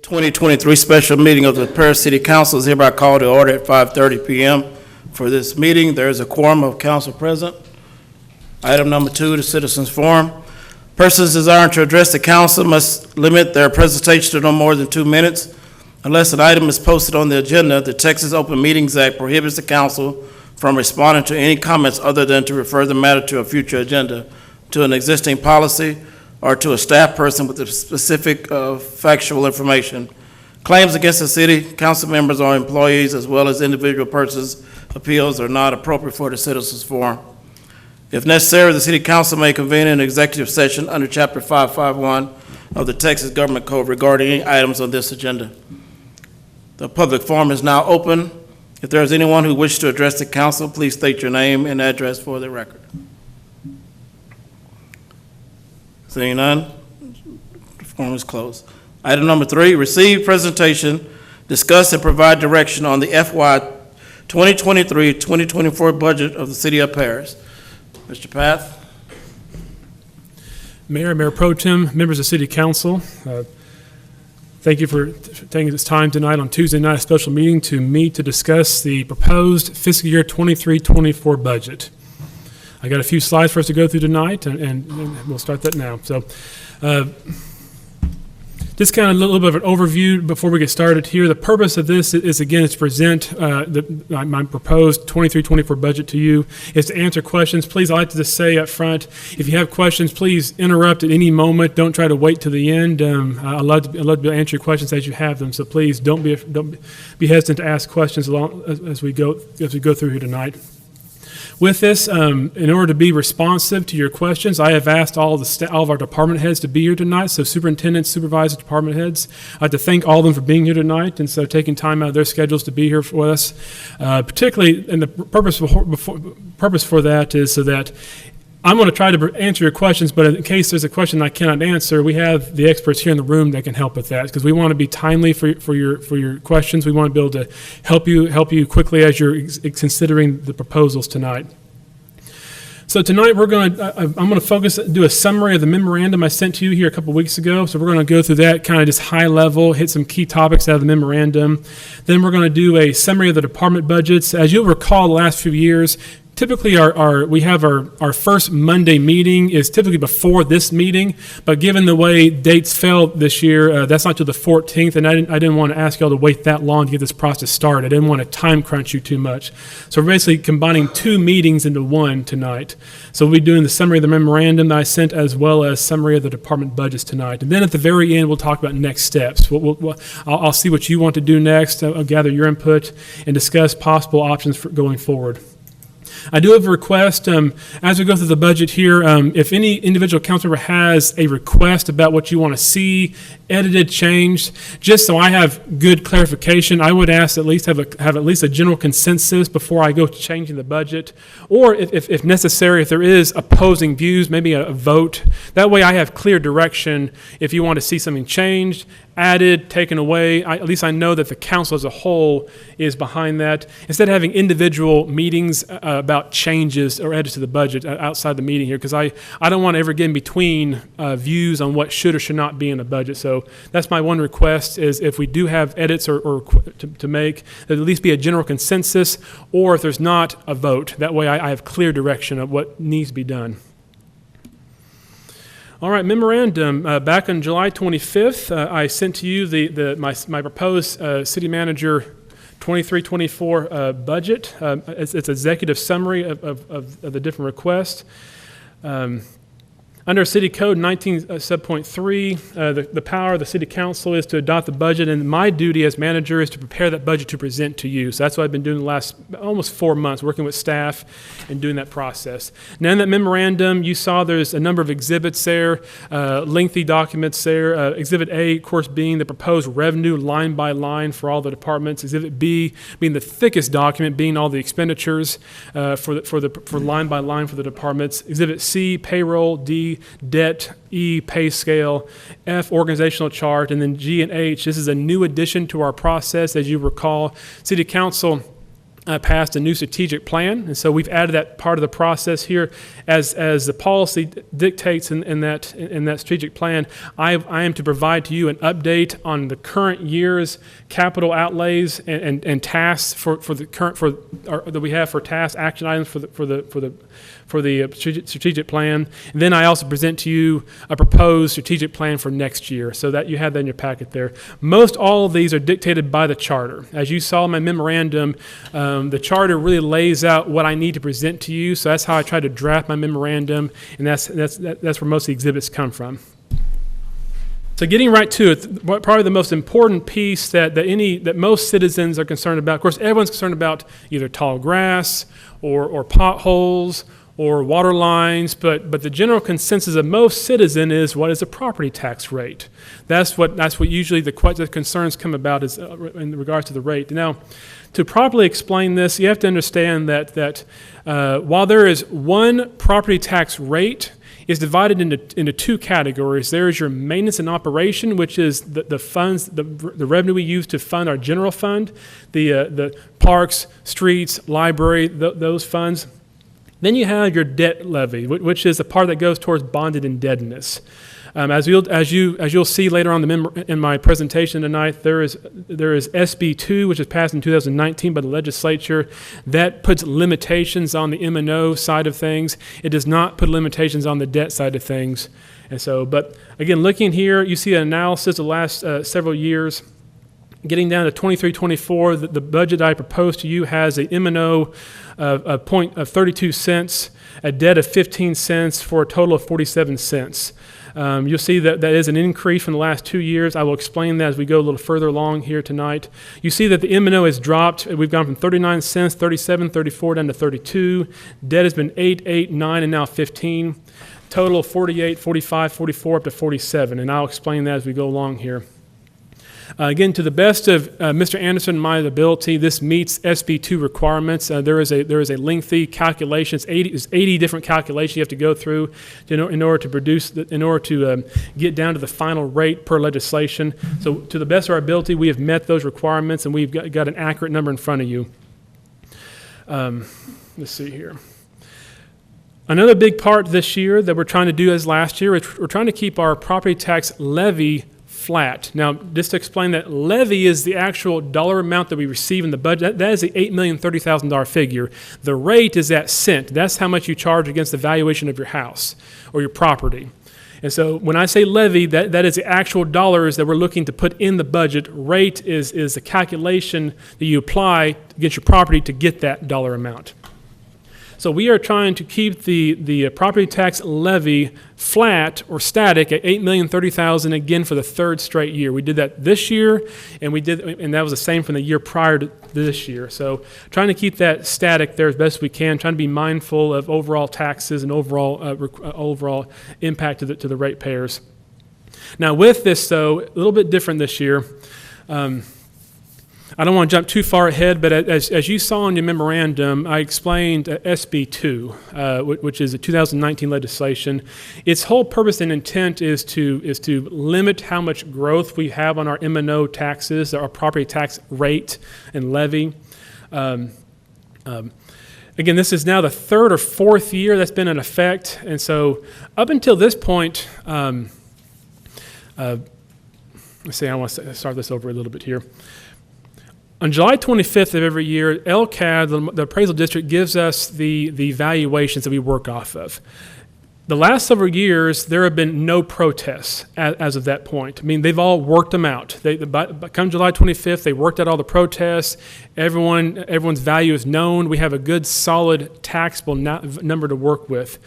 2023 special meeting of the Paris City Council is hereby called to order at 5:30 p.m. For this meeting, there is a quorum of council present. Item number 2, the citizens forum. Persons desiring to address the council must limit their presentation to no more than 2 minutes. Unless an item is posted on the agenda, the Texas Open Meetings Act prohibits the council from responding to any comments other than to refer the matter to a future agenda, to an existing policy, or to a staff person with specific factual information. Claims against the city council members or employees, as well as individual persons' appeals, are not appropriate for the citizens forum. If necessary, the city council may convene an executive session under Chapter 551 of the Texas Government Code regarding any items on this agenda. The public forum is now open. If there is anyone who wishes to address the council, please state your name and address for the record. Seeing none, the forum is closed. Item number 3, receive presentation, discuss and provide direction on the FY 2023-2024 budget of the City of Paris. Mr. Path. Mayor Pro Tem, members of City Council, thank you for taking this time tonight on Tuesday night, a special meeting to meet to discuss the proposed fiscal year 23-24 budget. I got a few slides for us to go through tonight, and we'll start that now. So, just kind of a little bit of an overview before we get started here. The purpose of this is to present my proposed 23-24 budget to you, is to answer questions. Please, I like to just say up front, if you have questions, please interrupt at any moment. Don't try to wait to the end. I'd love to be able to answer your questions as you have them. So please don't be hesitant to ask questions as we go through here tonight. With this, in order to be responsive to your questions, I have asked all of our department heads to be here tonight, so superintendents, supervisors, department heads. I'd like to thank all of them for being here tonight and so taking time out of their schedules to be here with us. Particularly, and the purpose for that is so that I'm going to try to answer your questions, but in case there's a question I cannot answer, we have the experts here in the room that can help with that, because we want to be timely for your questions. We want to be able to help you quickly as you're considering the proposals tonight. So tonight I'm going to do a summary of the memorandum I sent to you here a couple weeks ago. So we're going to go through that kind of just high level, hit some key topics out of the memorandum. Then we're going to do a summary of the department budgets. As you'll recall, the last few years, typically we have our first Monday meeting is typically before this meeting, but given the way dates fell this year, that's not till the 14th, and I didn't want to ask y'all to wait that long to get this process started. I didn't want to time crunch you too much. So we're basically combining 2 meetings into one tonight. So we'll be doing the summary of the memorandum that I sent, as well as summary of the department budgets tonight. And then at the very end, we'll talk about next steps. I'll see what you want to do next. I'll gather your input and discuss possible options for going forward. I do have a request, as we go through the budget here, if any individual council member has a request about what you want to see edited, changed, just so I have good clarification, I would ask at least have at least a general consensus before I go to changing the budget, or if necessary, if there is opposing views, maybe a vote. That way I have clear direction if you want to see something changed, added, taken away. At least I know that the council as a whole is behind that. Instead of having individual meetings about changes or edits to the budget outside the meeting here, because I don't want to ever get in between views on what should or should not be in the budget. So that's my one request, is if we do have edits or to make, that at least be a general consensus, or if there's not, a vote. That way I have clear direction of what needs to be done. All right, memorandum. Back on July 25th, I sent to you my proposed city manager 23-24 budget. It's executive summary of the different requests. Under City Code 19 sub.3, the power of the City Council is to adopt the budget, and my duty as manager is to prepare that budget to present to you. So that's what I've been doing the last almost 4 months, working with staff and doing that process. Now in that memorandum, you saw there's a number of exhibits there, lengthy documents there. Exhibit A, of course, being the proposed revenue line by line for all the departments. Exhibit B being the thickest document, being all the expenditures for line by line for the departments. Exhibit C, payroll. D, debt. E, pay scale. F, organizational chart. And then G and H, this is a new addition to our process. As you recall, City Council passed a new strategic plan, and so we've added that part of the process here. As the policy dictates in that strategic plan, I am to provide to you an update on the current year's capital outlays and tasks that we have for task action items for the strategic plan. And then I also present to you a proposed strategic plan for next year, so that you have that in your packet there. Most all of these are dictated by the charter. As you saw in my memorandum, the charter really lays out what I need to present to you, so that's how I try to draft my memorandum, and that's where most of the exhibits come from. So getting right to it, probably the most important piece that most citizens are concerned about. Of course, everyone's concerned about either tall grass or potholes or water lines, but the general consensus of most citizens is, what is the property tax rate? That's what usually the concerns come about is in regards to the rate. Now, to properly explain this, you have to understand that while there is one property tax rate, it's divided into two categories. There is your maintenance and operation, which is the funds, the revenue we use to fund our general fund, the parks, streets, library, those funds. Then you have your debt levy, which is the part that goes towards bonded indebtedness. As you'll see later on in my presentation tonight, there is SB 2, which was passed in 2019 by the legislature, that puts limitations on the M&O side of things. It does not put limitations on the debt side of things. And so, but again, looking here, you see an analysis of the last several years. Getting down to 23-24, the budget I propose to you has a M&O of 32 cents, a debt of 15 cents for a total of 47 cents. You'll see that is an increase from the last 2 years. I will explain that as we go a little further along here tonight. You see that the M&O has dropped. We've gone from 39 cents, 37, 34 down to 32. Debt has been 8, 8, 9, and now 15. Total 48, 45, 44, up to 47, and I'll explain that as we go along here. Again, to the best of Mr. Anderson and my ability, this meets SB 2 requirements. There is a lengthy calculation. It's 80 different calculations you have to go through in order to get down to the final rate per legislation. So, to the best of our ability, we have met those requirements, and we've got an accurate number in front of you. Let's see here. Another big part this year that we're trying to do as last year is we're trying to keep our property tax levy flat. Now, just to explain that, levy is the actual dollar amount that we receive in the budget. That is the $8,030,000 figure. The rate is that cent. That's how much you charge against the valuation of your house or your property. And so when I say levy, that is the actual dollars that we're looking to put in the budget. Rate is the calculation that you apply against your property to get that dollar amount. So we are trying to keep the property tax levy flat or static at $8,030,000 again for the third straight year. We did that this year, and that was the same from the year prior to this year. So trying to keep that static there as best we can, trying to be mindful of overall taxes and overall impact to the ratepayers. Now with this, though, a little bit different this year. I don't want to jump too far ahead, but as you saw in your memorandum, I explained SB 2, which is a 2019 legislation. Its whole purpose and intent is to limit how much growth we have on our M&O taxes, our property tax rate and levy. Again, this is now the third or fourth year that's been in effect, and so up until this point, let's see, I want to start this over a little bit here. On July 25th of every year, LCAD, the appraisal district, gives us the valuations that we work off of. The last several years, there have been no protests as of that point. I mean, they've all worked them out. Come July 25th, they worked out all the protests. Everyone's value is known. We have a good, solid, taxable number to work with.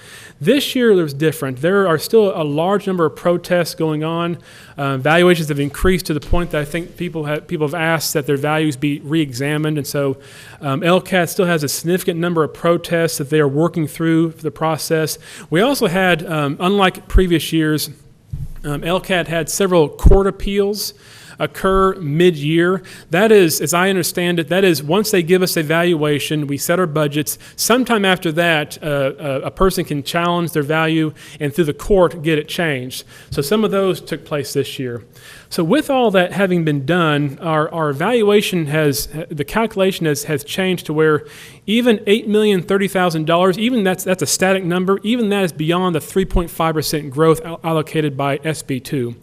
This year, it was different. There are still a large number of protests going on. Valuations have increased to the point that I think people have asked that their values be re-examined, and so LCAD still has a significant number of protests that they are working through the process. We also had, unlike previous years, LCAD had several court appeals occur mid-year. That is, as I understand it, that is once they give us a valuation, we set our budgets. Sometime after that, a person can challenge their value and through the court get it changed. So some of those took place this year. So with all that having been done, our evaluation the calculation has changed to where even $8,030,000, even that's a static number, even that is beyond the 3.5% growth allocated by SB2.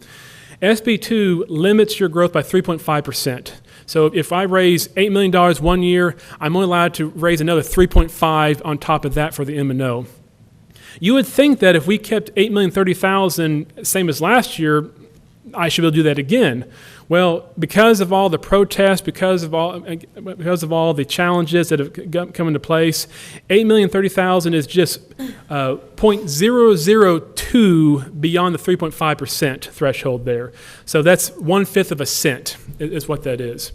SB2 limits your growth by 3.5%. So if I raise $8 million one year, I'm only allowed to raise another 3.5 on top of that for the M&O. You would think that if we kept $8,030,000 same as last year, I should be able to do that again. Well, because of all the protests, because of all the challenges that have come into place, $8,030,000 is just 0.002 beyond the 3.5% threshold there. So that's 1/5 of a cent is what that is.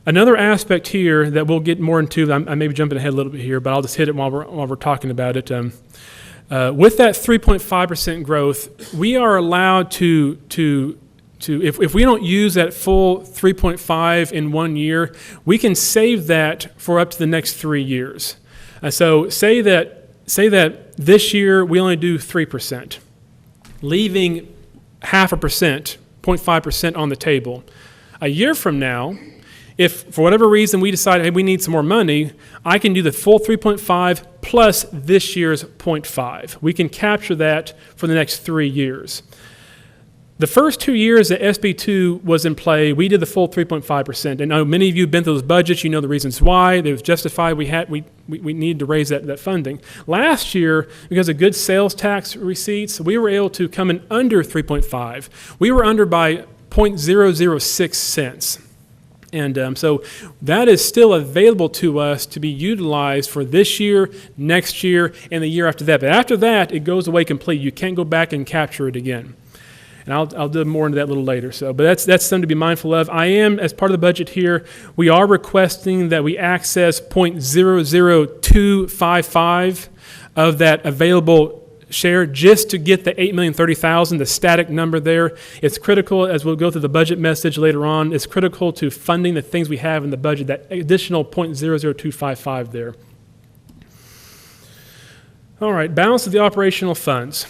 Another aspect here that we'll get more into, I may be jumping ahead a little bit here, but I'll just hit it while we're talking about it. With that 3.5% growth, we are allowed to if we don't use that full 3.5 in 1 year, we can save that for up to the next 3 years. So say that this year we only do 3%, leaving 0.5%, 0.5% on the table. A year from now, if for whatever reason we decide, hey, we need some more money, I can do the full 3.5 plus this year's 0.5. We can capture that for the next 3 years. The first 2 years that SB2 was in play, we did the full 3.5%. And I know many of you have been through those budgets. You know the reasons why. It was justified. We needed to raise that funding. Last year, because of good sales tax receipts, we were able to come in under 3.5. We were under by 0.006 cents. And so that is still available to us to be utilized for this year, next year, and the year after that. But after that, it goes away completely. You can't go back and capture it again. And I'll do more into that a little later. But that's something to be mindful of. I am, as part of the budget here, we are requesting that we access 0.00255 of that available share just to get the $8,030,000, the static number there. It's critical, as we'll go through the budget message later on, it's critical to funding the things we have in the budget, that additional 0.00255 there. All right, balance of the operational funds.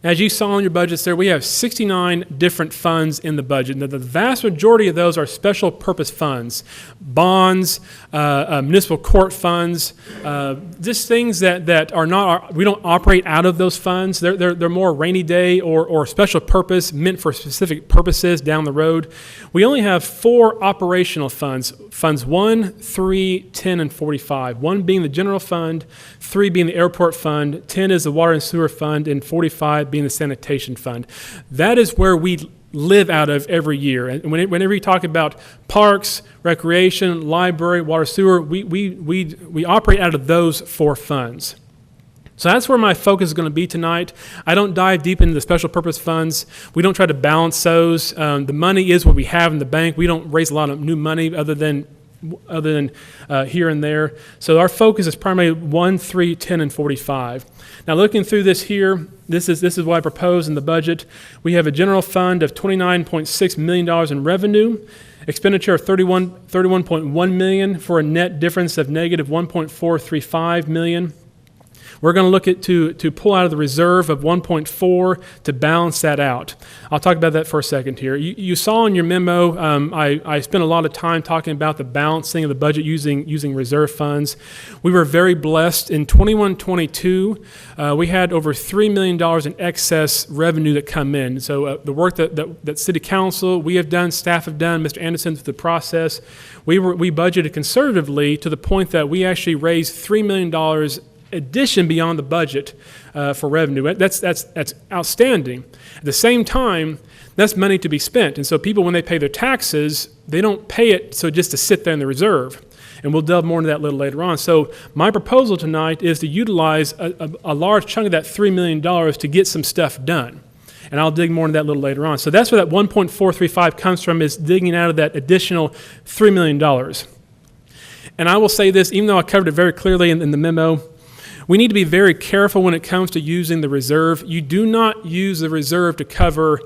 As you saw in your budgets there, we have 69 different funds in the budget. Now, the vast majority of those are special purpose funds, bonds, municipal court funds, just things that are not, we don't operate out of those funds. They're more rainy day or special purpose, meant for specific purposes down the road. We only have 4 operational funds, funds 1, 3, 10, and 45. 1 being the general fund, 3 being the airport fund, 10 is the water and sewer fund, and 45 being the sanitation fund. That is where we live out of every year. And whenever you talk about parks, recreation, library, water, sewer, we operate out of those 4 funds. So that's where my focus is going to be tonight. I don't dive deep into the special purpose funds. We don't try to balance those. The money is what we have in the bank. We don't raise a lot of new money other than here and there. So our focus is primarily 1, 3, 10, and 45. Now looking through this here, this is what I propose in the budget. We have a general fund of $29.6 million in revenue, expenditure of $31.1 million for a net difference of negative $1.435 million. We're going to look at to pull out of the reserve of 1.4 to balance that out. I'll talk about that for a second here. You saw in your memo, I spent a lot of time talking about the balancing of the budget using reserve funds. We were very blessed. In 21-22, we had over $3 million in excess revenue that come in. So the work that City Council, we have done, staff have done, Mr. Anderson through the process, we budgeted conservatively to the point that we actually raised $3 million addition beyond the budget for revenue. That's outstanding. At the same time, that's money to be spent. And so people, when they pay their taxes, they don't pay it so just to sit there in the reserve. And we'll delve more into that a little later on. So my proposal tonight is to utilize a large chunk of that $3 million to get some stuff done. And I'll dig more into that a little later on. So that's where that 1.435 comes from, is digging out of that additional $3 million. And I will say this, even though I covered it very clearly in the memo, We need to be very careful when it comes to using the reserve. You do not use the reserve to cover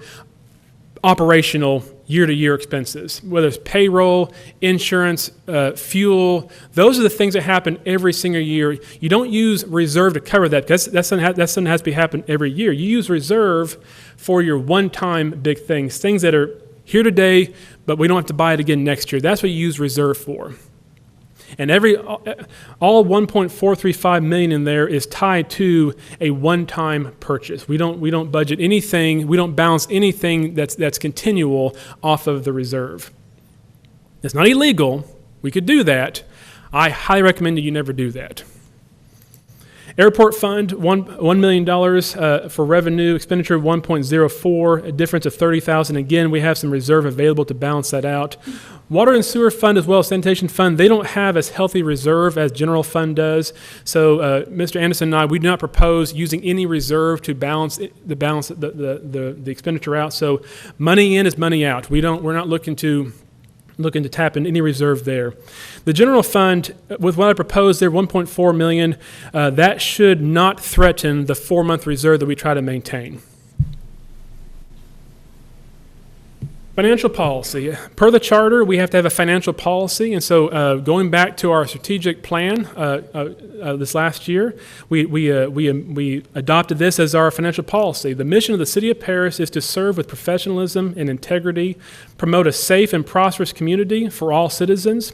operational year-to-year expenses, whether it's payroll, insurance, fuel. Those are the things that happen every single year. You don't use reserve to cover that, because that's something that has to be happen every year. You use reserve for your one-time big things that are here today, but we don't have to buy it again next year. That's what you use reserve for. And all 1.435 million in there is tied to a one-time purchase. We don't budget anything. We don't balance anything that's continual off of the reserve. It's not illegal. We could do that. I highly recommend that you never do that. Airport fund, $1 million for revenue, expenditure of 1.04, a difference of 30,000. Again, we have some reserve available to balance that out. Water and sewer fund as well as sanitation fund, they don't have as healthy reserve as general fund does. So Mr. Anderson and I, we do not propose using any reserve to balance the expenditure out. So money in is money out. We're not looking to tap in any reserve there. The general fund, with what I proposed there, 1.4 million, that should not threaten the 4-month reserve that we try to maintain. Financial policy. Per the charter, we have to have a financial policy, and so going back to our strategic plan this last year, we adopted this as our financial policy. The mission of the City of Paris is to serve with professionalism and integrity, promote a safe and prosperous community for all citizens,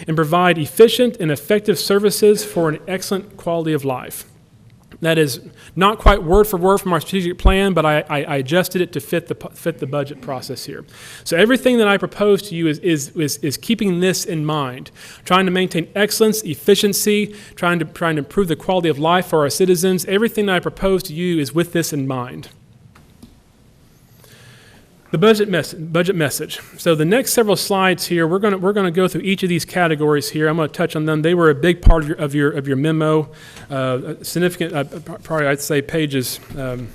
and provide efficient and effective services for an excellent quality of life. That is not quite word for word from our strategic plan, but I adjusted it to fit the budget process here. So everything that I propose to you is keeping this in mind, trying to maintain excellence, efficiency, trying to improve the quality of life for our citizens. Everything that I propose to you is with this in mind. The budget message. So the next several slides here, we're going to go through each of these categories here. I'm going to touch on them. They were a big part of your memo. Significant, probably I'd say pages. They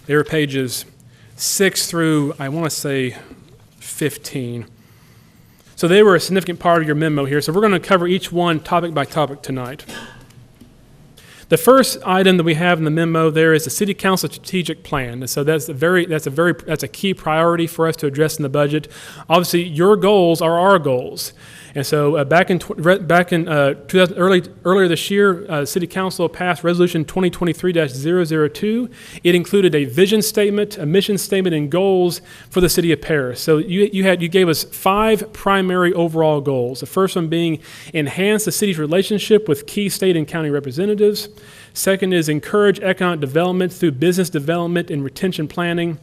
were pages 6 through, I want to say 15. So they were a significant part of your memo here. So we're going to cover each one topic by topic tonight. The first item that we have in the memo there is the City Council strategic plan. And so that's a key priority for us to address in the budget. Obviously, your goals are our goals. And so earlier this year, City Council passed Resolution 2023-002. It included a vision statement, a mission statement, and goals for the City of Paris. So you gave us 5 primary overall goals. The first one being enhance the city's relationship with key state and county representatives. Second is encourage economic development through business development and retention planning.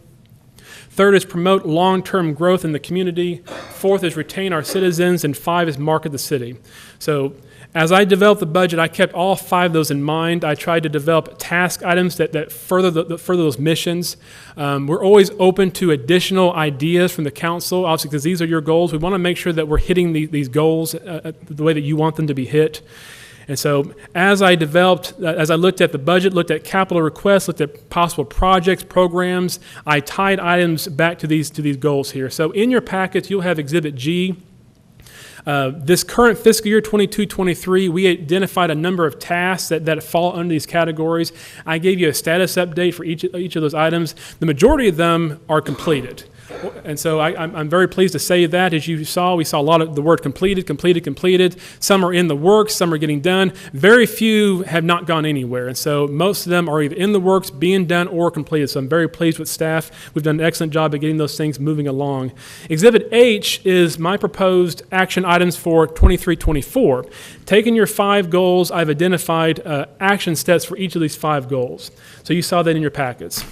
Third is promote long-term growth in the community. Fourth is retain our citizens. And 5 is market the city. So as I developed the budget, I kept all 5 of those in mind. I tried to develop task items that further those missions. We're always open to additional ideas from the council, obviously, because these are your goals. We want to make sure that we're hitting these goals the way that you want them to be hit. And so as I looked at the budget, looked at capital requests, looked at possible projects, programs, I tied items back to these goals here. So in your packets, you'll have Exhibit G. This current fiscal year 22-23, we identified a number of tasks that fall under these categories. I gave you a status update for each of those items. The majority of them are completed. And so I'm very pleased to say that. As you saw, we saw a lot of the word completed. Some are in the works, some are getting done. Very few have not gone anywhere. And so most of them are either in the works, being done, or completed. So I'm very pleased with staff. We've done an excellent job of getting those things moving along. Exhibit H is my proposed action items for 23-24. Taking your 5 goals, I've identified action steps for each of these 5 goals. So you saw that in your packets.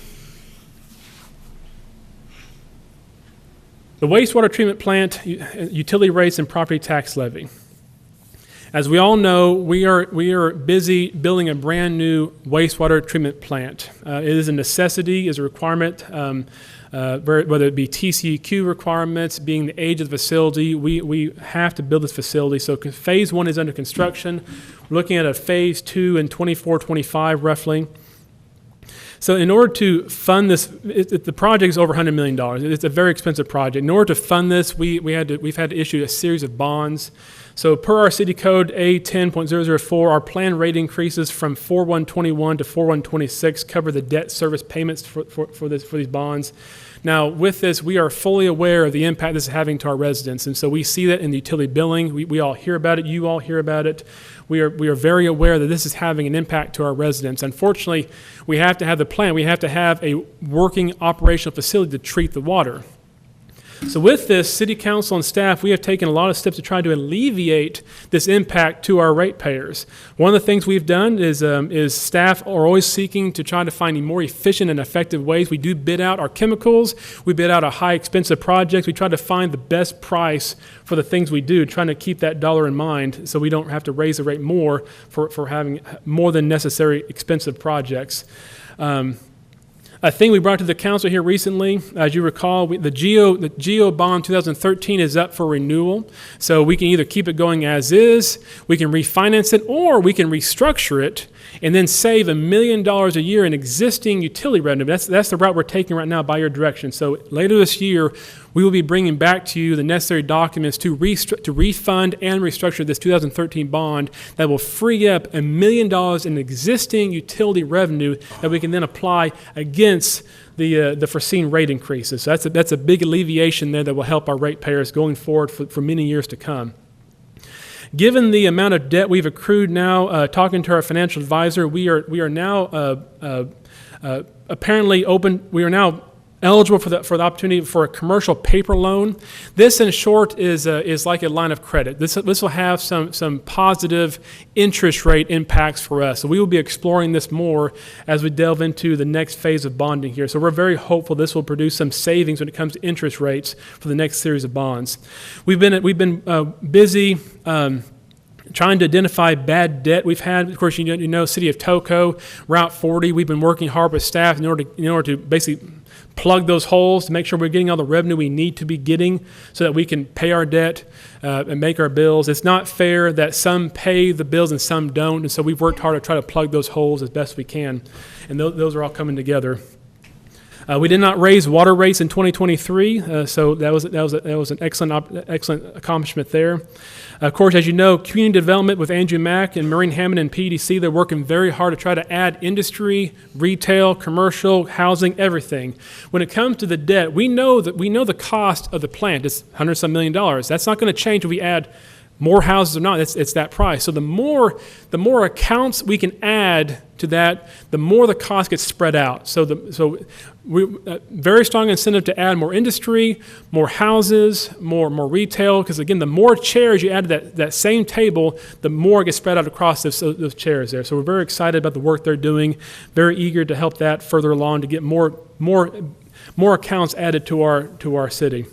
The wastewater treatment plant, utility rates, and property tax levy. As we all know, we are busy building a brand new wastewater treatment plant. It is a necessity, is a requirement, whether it be TCEQ requirements, being the age of the facility, we have to build this facility. So phase 1 is under construction. We're looking at a phase 2 in 24-25 roughly. So in order to fund this, the project is over $100 million. It's a very expensive project. In order to fund this, we've had to issue a series of bonds. So per our city code A10.004, our planned rate increases from 4/1/21 to 4/1/26 cover the debt service payments for these bonds. Now, with this, we are fully aware of the impact this is having to our residents, and so we see that in the utility billing. We all hear about it. You all hear about it. We are very aware that this is having an impact to our residents. Unfortunately, we have to have the plan. We have to have a working operational facility to treat the water. So with this, City Council and staff, we have taken a lot of steps to try to alleviate this impact to our ratepayers. One of the things we've done is staff are always seeking to try to find more efficient and effective ways. We do bid out our chemicals. We bid out our high expensive projects. We try to find the best price for the things we do, trying to keep that dollar in mind so we don't have to raise the rate more for having more than necessary expensive projects. A thing we brought to the council here recently, as you recall, the GEO bond 2013 is up for renewal. So we can either keep it going as is, we can refinance it, or we can restructure it and then save $1 million a year in existing utility revenue. That's the route we're taking right now by your direction. So later this year, we will be bringing back to you the necessary documents to refund and restructure this 2013 bond that will free up $1 million in existing utility revenue that we can then apply against the foreseen rate increases. So that's a big alleviation there that will help our ratepayers going forward for many years to come. Given the amount of debt we've accrued now, talking to our financial advisor, we are now apparently open. We are now eligible for the opportunity for a commercial paper loan. This, in short, is like a line of credit. This will have some positive interest rate impacts for us. So we will be exploring this more as we delve into the next phase of bonding here. So we're very hopeful this will produce some savings when it comes to interest rates for the next series of bonds. We've been busy. Trying to identify bad debt we've had. Of course, you know, City of Toco, Route 40. We've been working hard with staff in order to basically plug those holes to make sure we're getting all the revenue we need to be getting so that we can pay our debt and make our bills. It's not fair that some pay the bills and some don't, and so we've worked hard to try to plug those holes as best we can, and those are all coming together. We did not raise water rates in 2023, so that was an excellent accomplishment there. Of course, as you know, community development with Andrew Mack and Maureen Hammond and PDC, they're working very hard to try to add industry, retail, commercial, housing, everything. When it comes to the debt, we know the cost of the plant is $100-some million. That's not going to change if we add more houses or not. It's that price. So the more accounts we can add to that, the more the cost gets spread out. So we very strong incentive to add more industry, more houses, more retail, because again, the more chairs you add to that same table, the more it gets spread out across those chairs there. So we're very excited about the work they're doing, very eager to help that further along to get more accounts added to our city.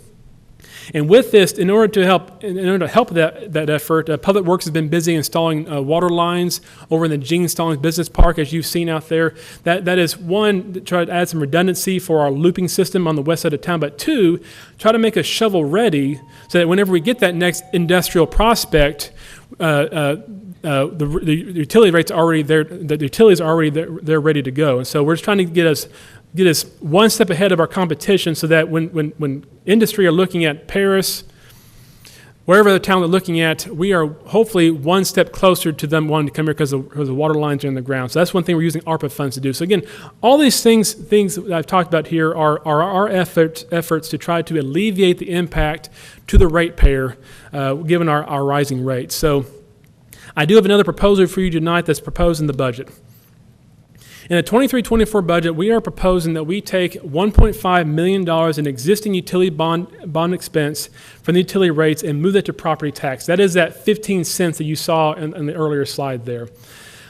And with this, in order to help that effort, Public Works has been busy installing water lines over in the Gene Stallings Business Park, as you've seen out there. That is one, to try to add some redundancy for our looping system on the west side of town, but two, try to make us shovel ready so that whenever we get that next industrial prospect, the utility rates are already there. The utilities are already there, they're ready to go. And so we're just trying to get us one step ahead of our competition so that when industry are looking at Paris, wherever the town they're looking at, we are hopefully one step closer to them wanting to come here because the water lines are in the ground. So that's one thing we're using ARPA funds to do. So again, all these things that I've talked about here are our efforts to try to alleviate the impact to the ratepayer given our rising rates. So I do have another proposal for you tonight that's proposed in the budget. In the 23-24 budget, we are proposing that we take $1.5 million in existing utility bond expense from the utility rates and move that to property tax. That is that 15 cents that you saw in the earlier slide there.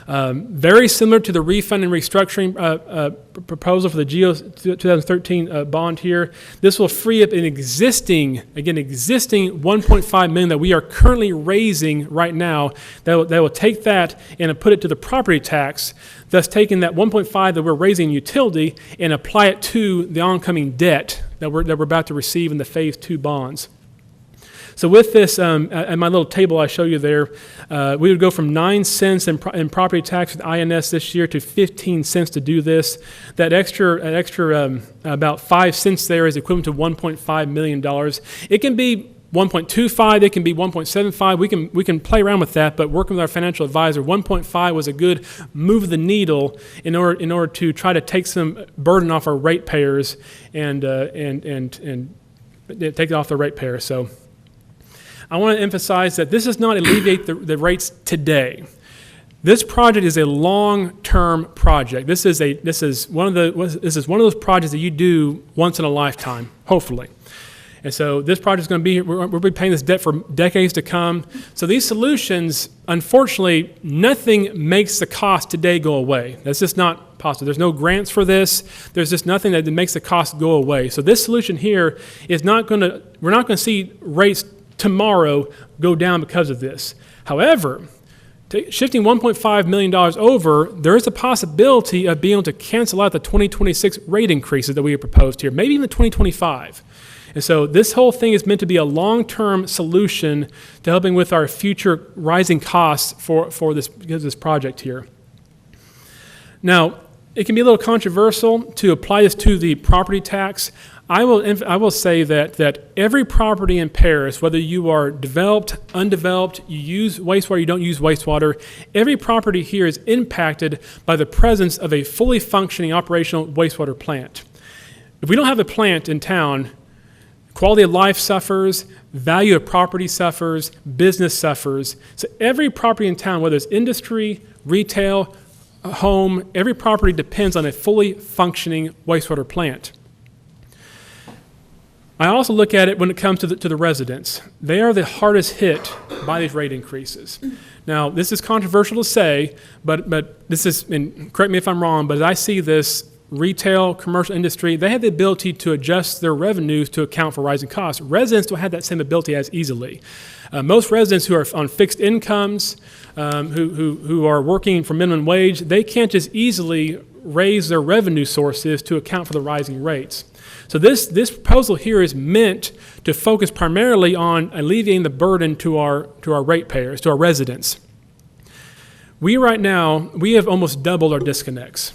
Very similar to the refund and restructuring proposal for the GEO 2013 bond here. This will free up an existing $1.5 million that we are currently raising right now. That will take that and put it to the property tax, thus taking that 1.5 that we're raising in utility and apply it to the oncoming debt that we're about to receive in the Phase 2 bonds. So with this, and my little table I show you there, we would go from 9 cents in property tax with INS this year to 15 cents to do this. That extra about 5 cents there is equivalent to $1.5 million. It can be 1.25, it can be 1.75. We can play around with that, but working with our financial advisor, 1.5 was a good move of the needle in order to try to take some burden off our ratepayers and take it off the ratepayers. So I want to emphasize that this does not alleviate the rates today. This project is a long-term project. This is one of those projects that you do once in a lifetime, hopefully. And so this project is going to be, we'll be paying this debt for decades to come. So these solutions, unfortunately, nothing makes the cost today go away. That's just not possible. There's no grants for this. There's just nothing that makes the cost go away. So this solution here is not going to, we're not going to see rates tomorrow go down because of this. However, shifting $1.5 million over, there is a possibility of being able to cancel out the 2026 rate increases that we have proposed here, maybe even 2025. And so this whole thing is meant to be a long-term solution to helping with our future rising costs for this project here. Now, it can be a little controversial to apply this to the property tax. I will say that every property in Paris, whether you are developed, undeveloped, you use wastewater, you don't use wastewater, every property here is impacted by the presence of a fully functioning operational wastewater plant. If we don't have a plant in town, quality of life suffers, value of property suffers, business suffers. So every property in town, whether it's industry, retail, home, every property depends on a fully functioning wastewater plant. I also look at it when it comes to the residents. They are the hardest hit by these rate increases. Now, this is controversial to say, but this is, and correct me if I'm wrong, but as I see this, retail, commercial industry, they have the ability to adjust their revenues to account for rising costs. Residents don't have that same ability as easily. Most residents who are on fixed incomes, who are working for minimum wage, they can't just easily raise their revenue sources to account for the rising rates. So this proposal here is meant to focus primarily on alleviating the burden to our ratepayers, to our residents. We have almost doubled our disconnects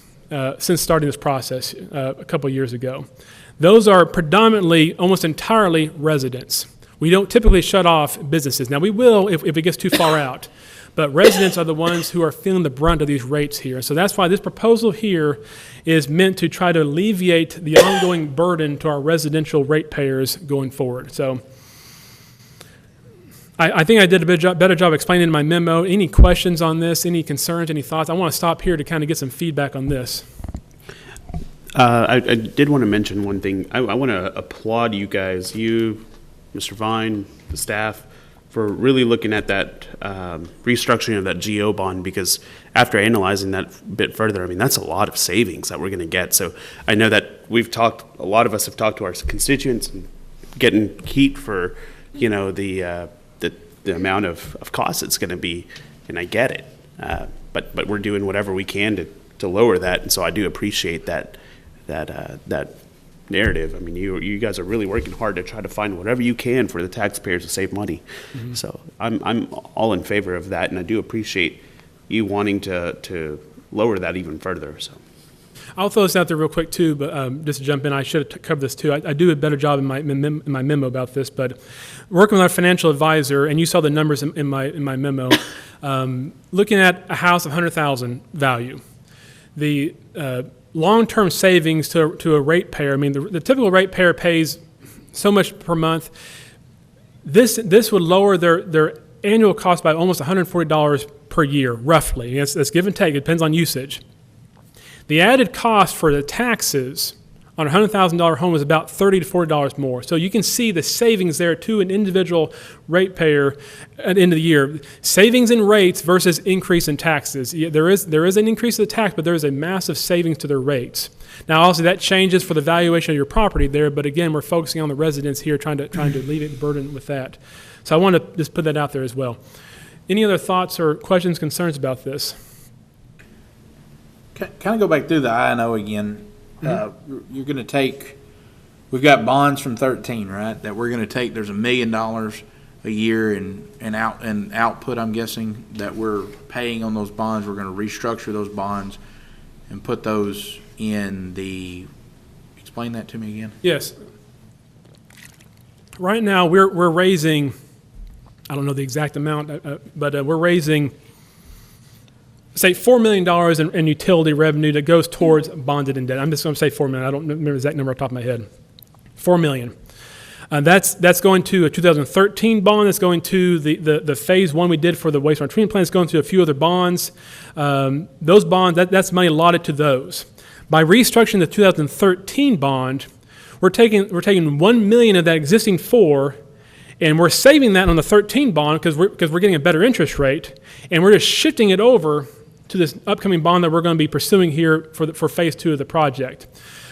since starting this process a couple of years ago. Those are predominantly, almost entirely residents. We don't typically shut off businesses. Now we will if it gets too far out, but residents are the ones who are feeling the brunt of these rates here. So that's why this proposal here is meant to try to alleviate the ongoing burden to our residential ratepayers going forward. So I think I did a better job explaining in my memo. Any questions on this, any concerns, any thoughts? I want to stop here to kind of get some feedback on this. I did want to mention one thing. I want to applaud you guys, you, Mr. Vine, the staff, for really looking at that restructuring of that GO bond, because after analyzing that a bit further, I mean, that's a lot of savings that we're going to get. So I know that a lot of us have talked to our constituents and getting heat for, the amount of cost it's going to be, and I get it. But we're doing whatever we can to lower that, and so I do appreciate that narrative. I mean, you guys are really working hard to try to find whatever you can for the taxpayers to save money. Mm-hmm. So I'm all in favor of that, and I do appreciate you wanting to lower that even further. So I'll throw this out there real quick too, but just to jump in, I should have covered this too. I do a better job in my memo about this, but working with our financial advisor, and you saw the numbers in my memo, looking at a house of $100,000 value, the long-term savings to a ratepayer. I mean, the typical ratepayer pays so much per month. This would lower their annual cost by almost $140 per year, roughly. That's give and take. It depends on usage. The added cost for the taxes on a $100,000 home is about $30 to $40 more. So you can see the savings there to an individual ratepayer at the end of the year. Savings in rates versus increase in taxes. There is an increase in the tax, but there is a massive savings to their rates. Now, also that changes for the valuation of your property there, but again, we're focusing on the residents here, trying to alleviate the burden with that. So I want to just put that out there as well. Any other thoughts or questions, concerns about this? Kind of go back through the I&O again. You're going to take, we've got bonds from 13, right? That we're going to take. There's $1 million a year in output, I'm guessing, that we're paying on those bonds. We're going to restructure those bonds and put those in the, explain that to me again. Yes. right now, we're raising, I don't know the exact amount, but we're raising, say, $4 million in utility revenue that goes towards bonded and debt. I'm just going to say $4 million. I don't remember the exact number off the top of my head. $4 million. That's going to a 2013 bond. That's going to the phase one we did for the wastewater treatment plant. It's going to a few other bonds. Those bonds, that's money allotted to those. By restructuring the 2013 bond, we're taking $1 million of that existing $4 million, and we're saving that on the 13 bond because we're getting a better interest rate, and we're just shifting it over to this upcoming bond that we're going to be pursuing here for phase 2 of the project.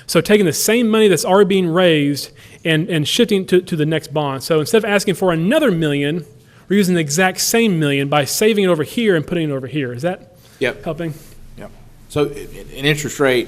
So taking the same money that's already being raised and shifting to the next bond. So instead of asking for another $1 million, we're using the exact same $1 million by saving it over here and putting it over here. Is that helping? Yep. So an interest rate,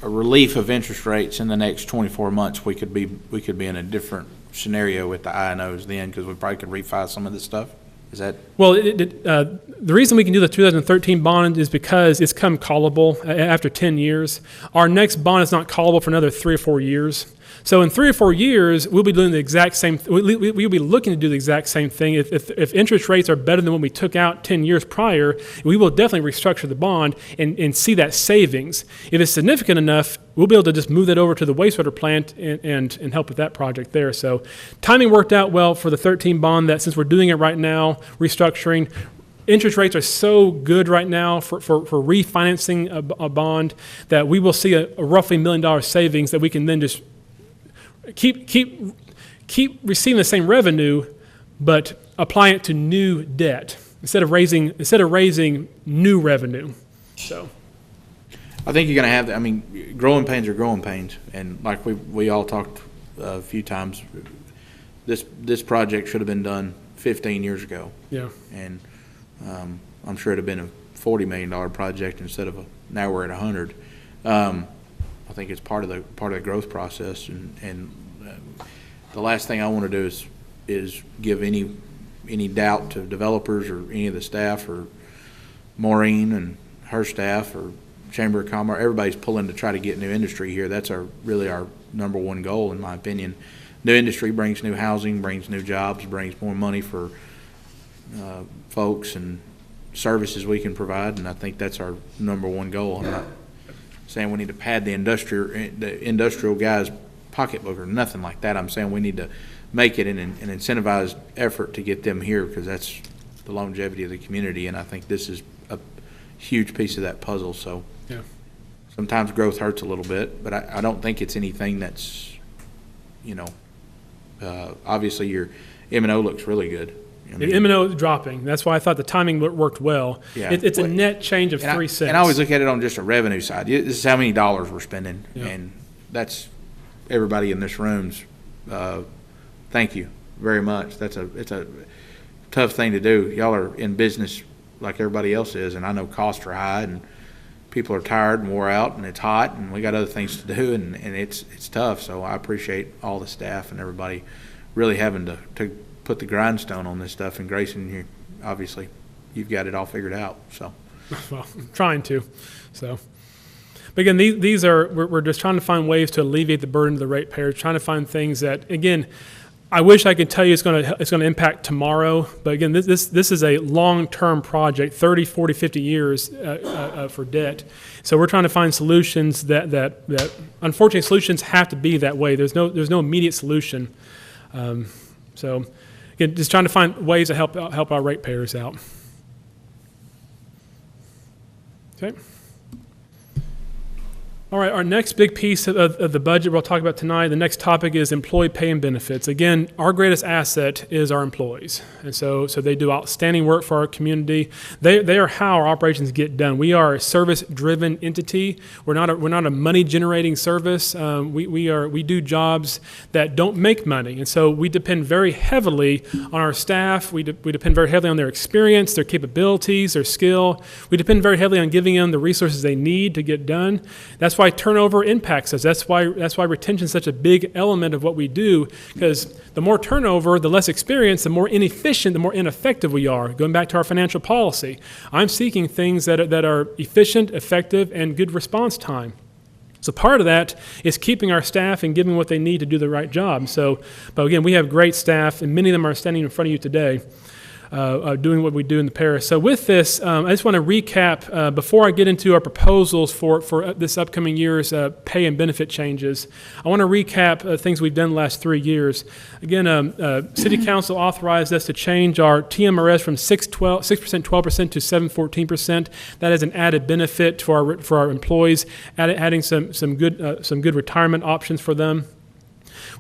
a relief of interest rates in the next 24 months, we could be in a different scenario with the I&Os then, because we probably could refi some of this stuff. Is that? Well, the reason we can do the 2013 bond is because it's come callable after 10 years. Our next bond is not callable for another 3 or 4 years. So in 3 or 4 years, we'll be doing the exact same. We'll be looking to do the exact same thing. If interest rates are better than what we took out 10 years prior, we will definitely restructure the bond and see that savings. If it's significant enough, we'll be able to just move that over to the wastewater plant and help with that project there. So timing worked out well for the 13 bond. That since we're doing it right now, restructuring. Interest rates are so good right now for refinancing a bond that we will see a roughly $1 million savings that we can then just keep receiving the same revenue, but apply it to new debt instead of raising new revenue. So I think you're going to have, I mean, growing pains are growing pains. And like we all talked a few times, this project should have been done 15 years ago. yeah. And I'm sure it'd have been a $40 million project instead of now we're at 100. I think it's part of the growth process, and the last thing I want to do is give any doubt to developers or any of the staff or Maureen and her staff or Chamber of Commerce. Everybody's pulling to try to get new industry here. That's really our number one goal, in my opinion. New industry brings new housing, brings new jobs, brings more money for folks and services we can provide, and I think that's our number one goal. I'm not saying we need to pad the industrial guy's pocketbook or nothing like that. I'm saying we need to make it an incentivized effort to get them here, because that's the longevity of the community, and I think this is a huge piece of that puzzle. So Yeah. sometimes growth hurts a little bit, but I don't think it's anything that's, obviously your M&O looks really good. I mean, The M&O is dropping. That's why I thought the timing worked well. Yeah. It's a net change of 3 cents. And I always look at it on just a revenue side. This is how many dollars we're spending, Yeah. and that's everybody in this room's. Thank you very much. It's a tough thing to do. Y'all are in business like everybody else is, and I know costs are high, and people are tired and wore out, and it's hot, and we got other things to do, and it's tough. So I appreciate all the staff and everybody really having to put the grindstone on this stuff. And Grayson, you obviously you've got it all figured out. So Well, I'm trying to. So, but again, these are we're just trying to find ways to alleviate the burden of the ratepayers. Trying to find things that, again, I wish I could tell you it's going to impact tomorrow, but again, this is a long-term project, 30, 40, 50 years for debt. So we're trying to find solutions that unfortunately solutions have to be that way. There's no immediate solution. So again, just trying to find ways to help our ratepayers out. Okay. All right, our next big piece of the budget we'll talk about tonight, the next topic is employee pay and benefits. Again, our greatest asset is our employees. And so they do outstanding work for our community. They are how our operations get done. We are a service-driven entity. We're not a money-generating service. We do jobs that don't make money. And so we depend very heavily on our staff. We depend very heavily on their experience, their capabilities, their skill. We depend very heavily on giving them the resources they need to get done. That's why turnover impacts us. That's why retention is such a big element of what we do, because the more turnover, the less experience, the more inefficient, the more ineffective we are. Going back to our financial policy, I'm seeking things that are efficient, effective, and good response time. So part of that is keeping our staff and giving what they need to do the right job. So, but again, we have great staff, and many of them are standing in front of you today, doing what we do in the parish. So with this, I just want to recap, before I get into our proposals for this upcoming year's pay and benefit changes, I want to recap things we've done the last 3 years. Again, City Council authorized us to change our TMRS from 6% 12% to 7% 14%. That is an added benefit for our employees, adding some good retirement options for them.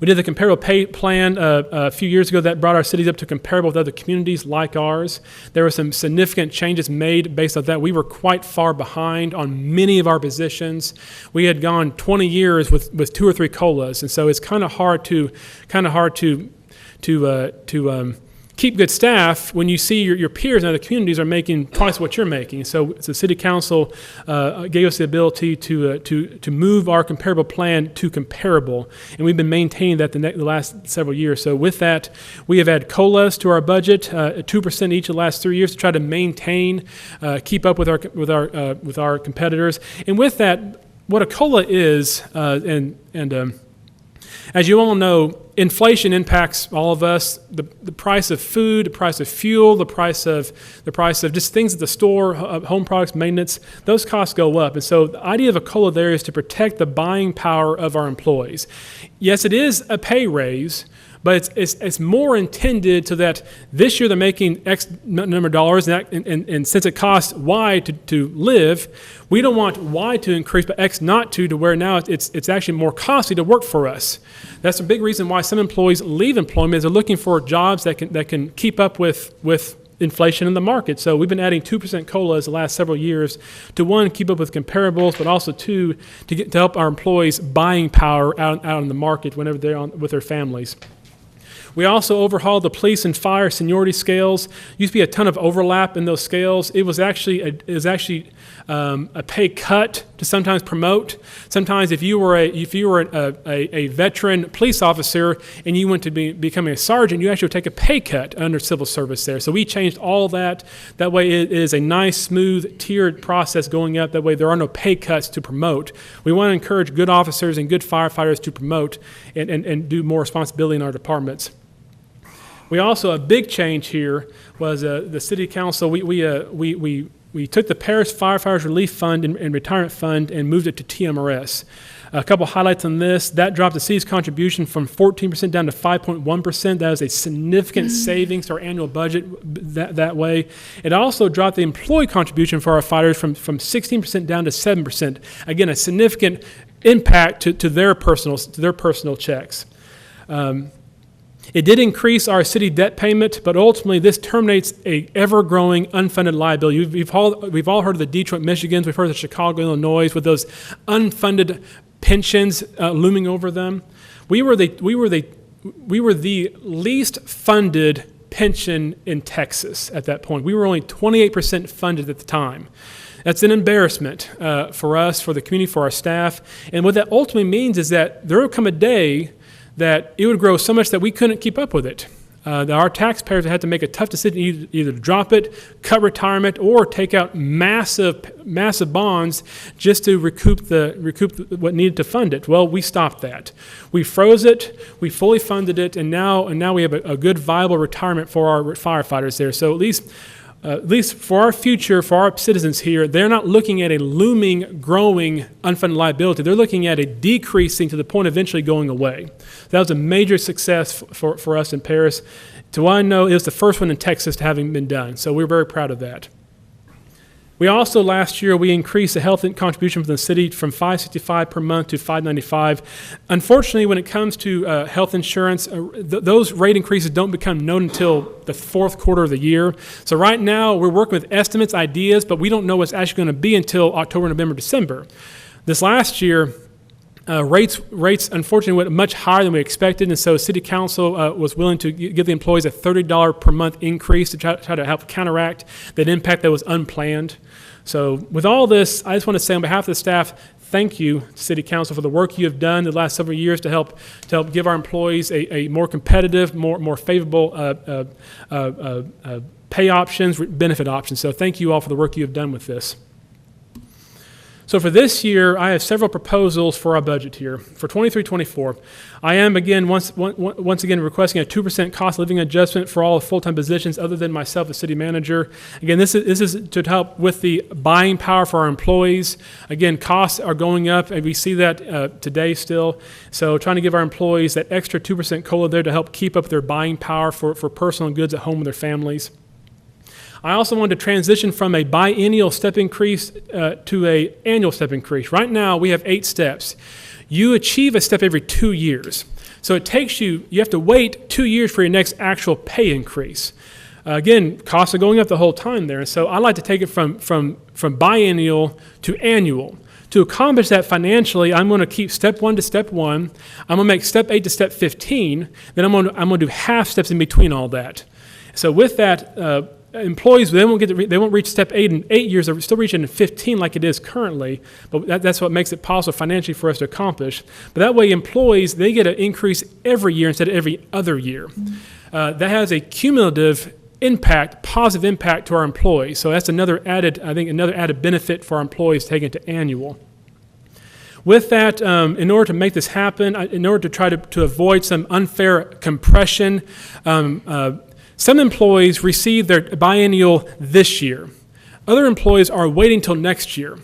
We did the comparable pay plan a few years ago that brought our cities up to comparable with other communities like ours. There were some significant changes made based on that. We were quite far behind on many of our positions. We had gone 20 years with 2 or 3 COLAs, and so it's kind of hard to keep good staff when you see your peers in other communities are making twice what you're making. So the City Council gave us the ability to move our comparable plan to comparable, and we've been maintaining that the last several years. So with that, we have added COLAs to our budget, 2% each of the last 3 years to try to maintain, keep up with our competitors. And with that, what a COLA is, as you all know, inflation impacts all of us. The price of food, the price of fuel, the price of just things at the store, home products, maintenance, those costs go up. And so the idea of a COLA there is to protect the buying power of our employees. Yes, it is a pay raise, but it's more intended so that this year they're making X number of dollars, and since it costs Y to live, we don't want Y to increase, but X not to where now it's actually more costly to work for us. That's a big reason why some employees leave employment, is they're looking for jobs that can keep up with inflation in the market. So we've been adding 2% COLAs the last several years to, one, keep up with comparables, but also, two, to help our employees' buying power out in the market whenever they're on with their families. We also overhauled the police and fire seniority scales. Used to be a ton of overlap in those scales. It was actually a pay cut to sometimes promote. Sometimes if you were a veteran police officer and you went to becoming a sergeant, you actually would take a pay cut under civil service there. So we changed all that. That way it is a nice, smooth, tiered process going up. That way there are no pay cuts to promote. We want to encourage good officers and good firefighters to promote and do more responsibility in our departments. We also, a big change here was the City Council, we took the Parish Firefighters Relief Fund and Retirement Fund and moved it to TMRS. A couple highlights on this: that dropped the city's contribution from 14% down to 5.1%. That is a significant savings to our annual budget that way. It also dropped the employee contribution for our fighters from 16% down to 7%. Again, a significant impact to their personal checks. It did increase our city debt payment, but ultimately this terminates a ever-growing unfunded liability. We've all heard of the Detroit Michigans. We've heard of the Chicago, Illinois, with those unfunded pensions looming over them. We were the least funded pension in Texas at that point. We were only 28% funded at the time. That's an embarrassment for us, for the community, for our staff. And what that ultimately means is that there will come a day that it would grow so much that we couldn't keep up with it. That our taxpayers had to make a tough decision, either to drop it, cut retirement, or take out massive bonds just to recoup what needed to fund it. Well, we stopped that. We froze it, we fully funded it, and now we have a good, viable retirement for our firefighters there. So at least for our future, for our citizens here, they're not looking at a looming, growing unfunded liability. They're looking at a decreasing to the point of eventually going away. That was a major success for us in Paris. To what I know, it was the first one in Texas to having been done. So we're very proud of that. We also, last year, we increased the health contribution from the city from $565 per month to $595. Unfortunately, when it comes to health insurance, those rate increases don't become known until the fourth quarter of the year. So right now, we're working with estimates, ideas, but we don't know what's actually going to be until October, November, December. This last year, rates unfortunately went much higher than we expected, and so City Council was willing to give the employees a $30 per month increase to try to help counteract that impact that was unplanned. So with all this, I just want to say on behalf of the staff, thank you, City Council, for the work you have done the last several years to help give our employees a more competitive, more favorable pay options, benefit options. So thank you all for the work you have done with this. So for this year, I have several proposals for our budget here. For 23-24, I am again once again requesting a 2% cost of living adjustment for all full-time positions other than myself, the city manager. Again, this is to help with the buying power for our employees. Again, costs are going up, and we see that today still. So trying to give our employees that extra 2% COLA there to help keep up their buying power for personal goods at home with their families. I also wanted to transition from a biennial step increase to an annual step increase. Right now, we have 8 steps. You achieve a step every 2 years. So it takes you have to wait 2 years for your next actual pay increase. Again, costs are going up the whole time there. And so I like to take it from biennial to annual. To accomplish that financially, I'm going to keep step 1 to step 1. I'm going to make step 8 to step 15. Then I'm going to do half steps in between all that. So with that, employees, they won't reach step 8 in 8 years. They're still reaching in 15 like it is currently, but that's what makes it possible financially for us to accomplish. But that way, employees, they get an increase every year instead of every other year. That has a cumulative impact, positive impact to our employees. So that's another added benefit for our employees taking it to annual. With that, in order to make this happen, in order to try to avoid some unfair compression, some employees receive their biennial this year. Other employees are waiting till next year.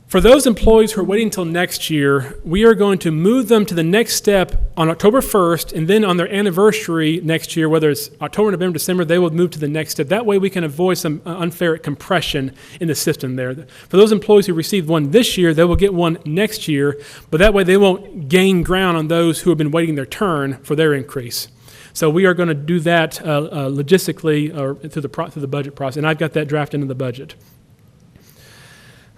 For those employees who are waiting till next year, we are going to move them to the next step on October 1st, and then on their anniversary next year, whether it's October, November, December, they will move to the next step. That way we can avoid some unfair compression in the system there. For those employees who received one this year, they will get one next year, but that way they won't gain ground on those who have been waiting their turn for their increase. So we are going to do that logistically or through the budget process, and I've got that drafted into the budget.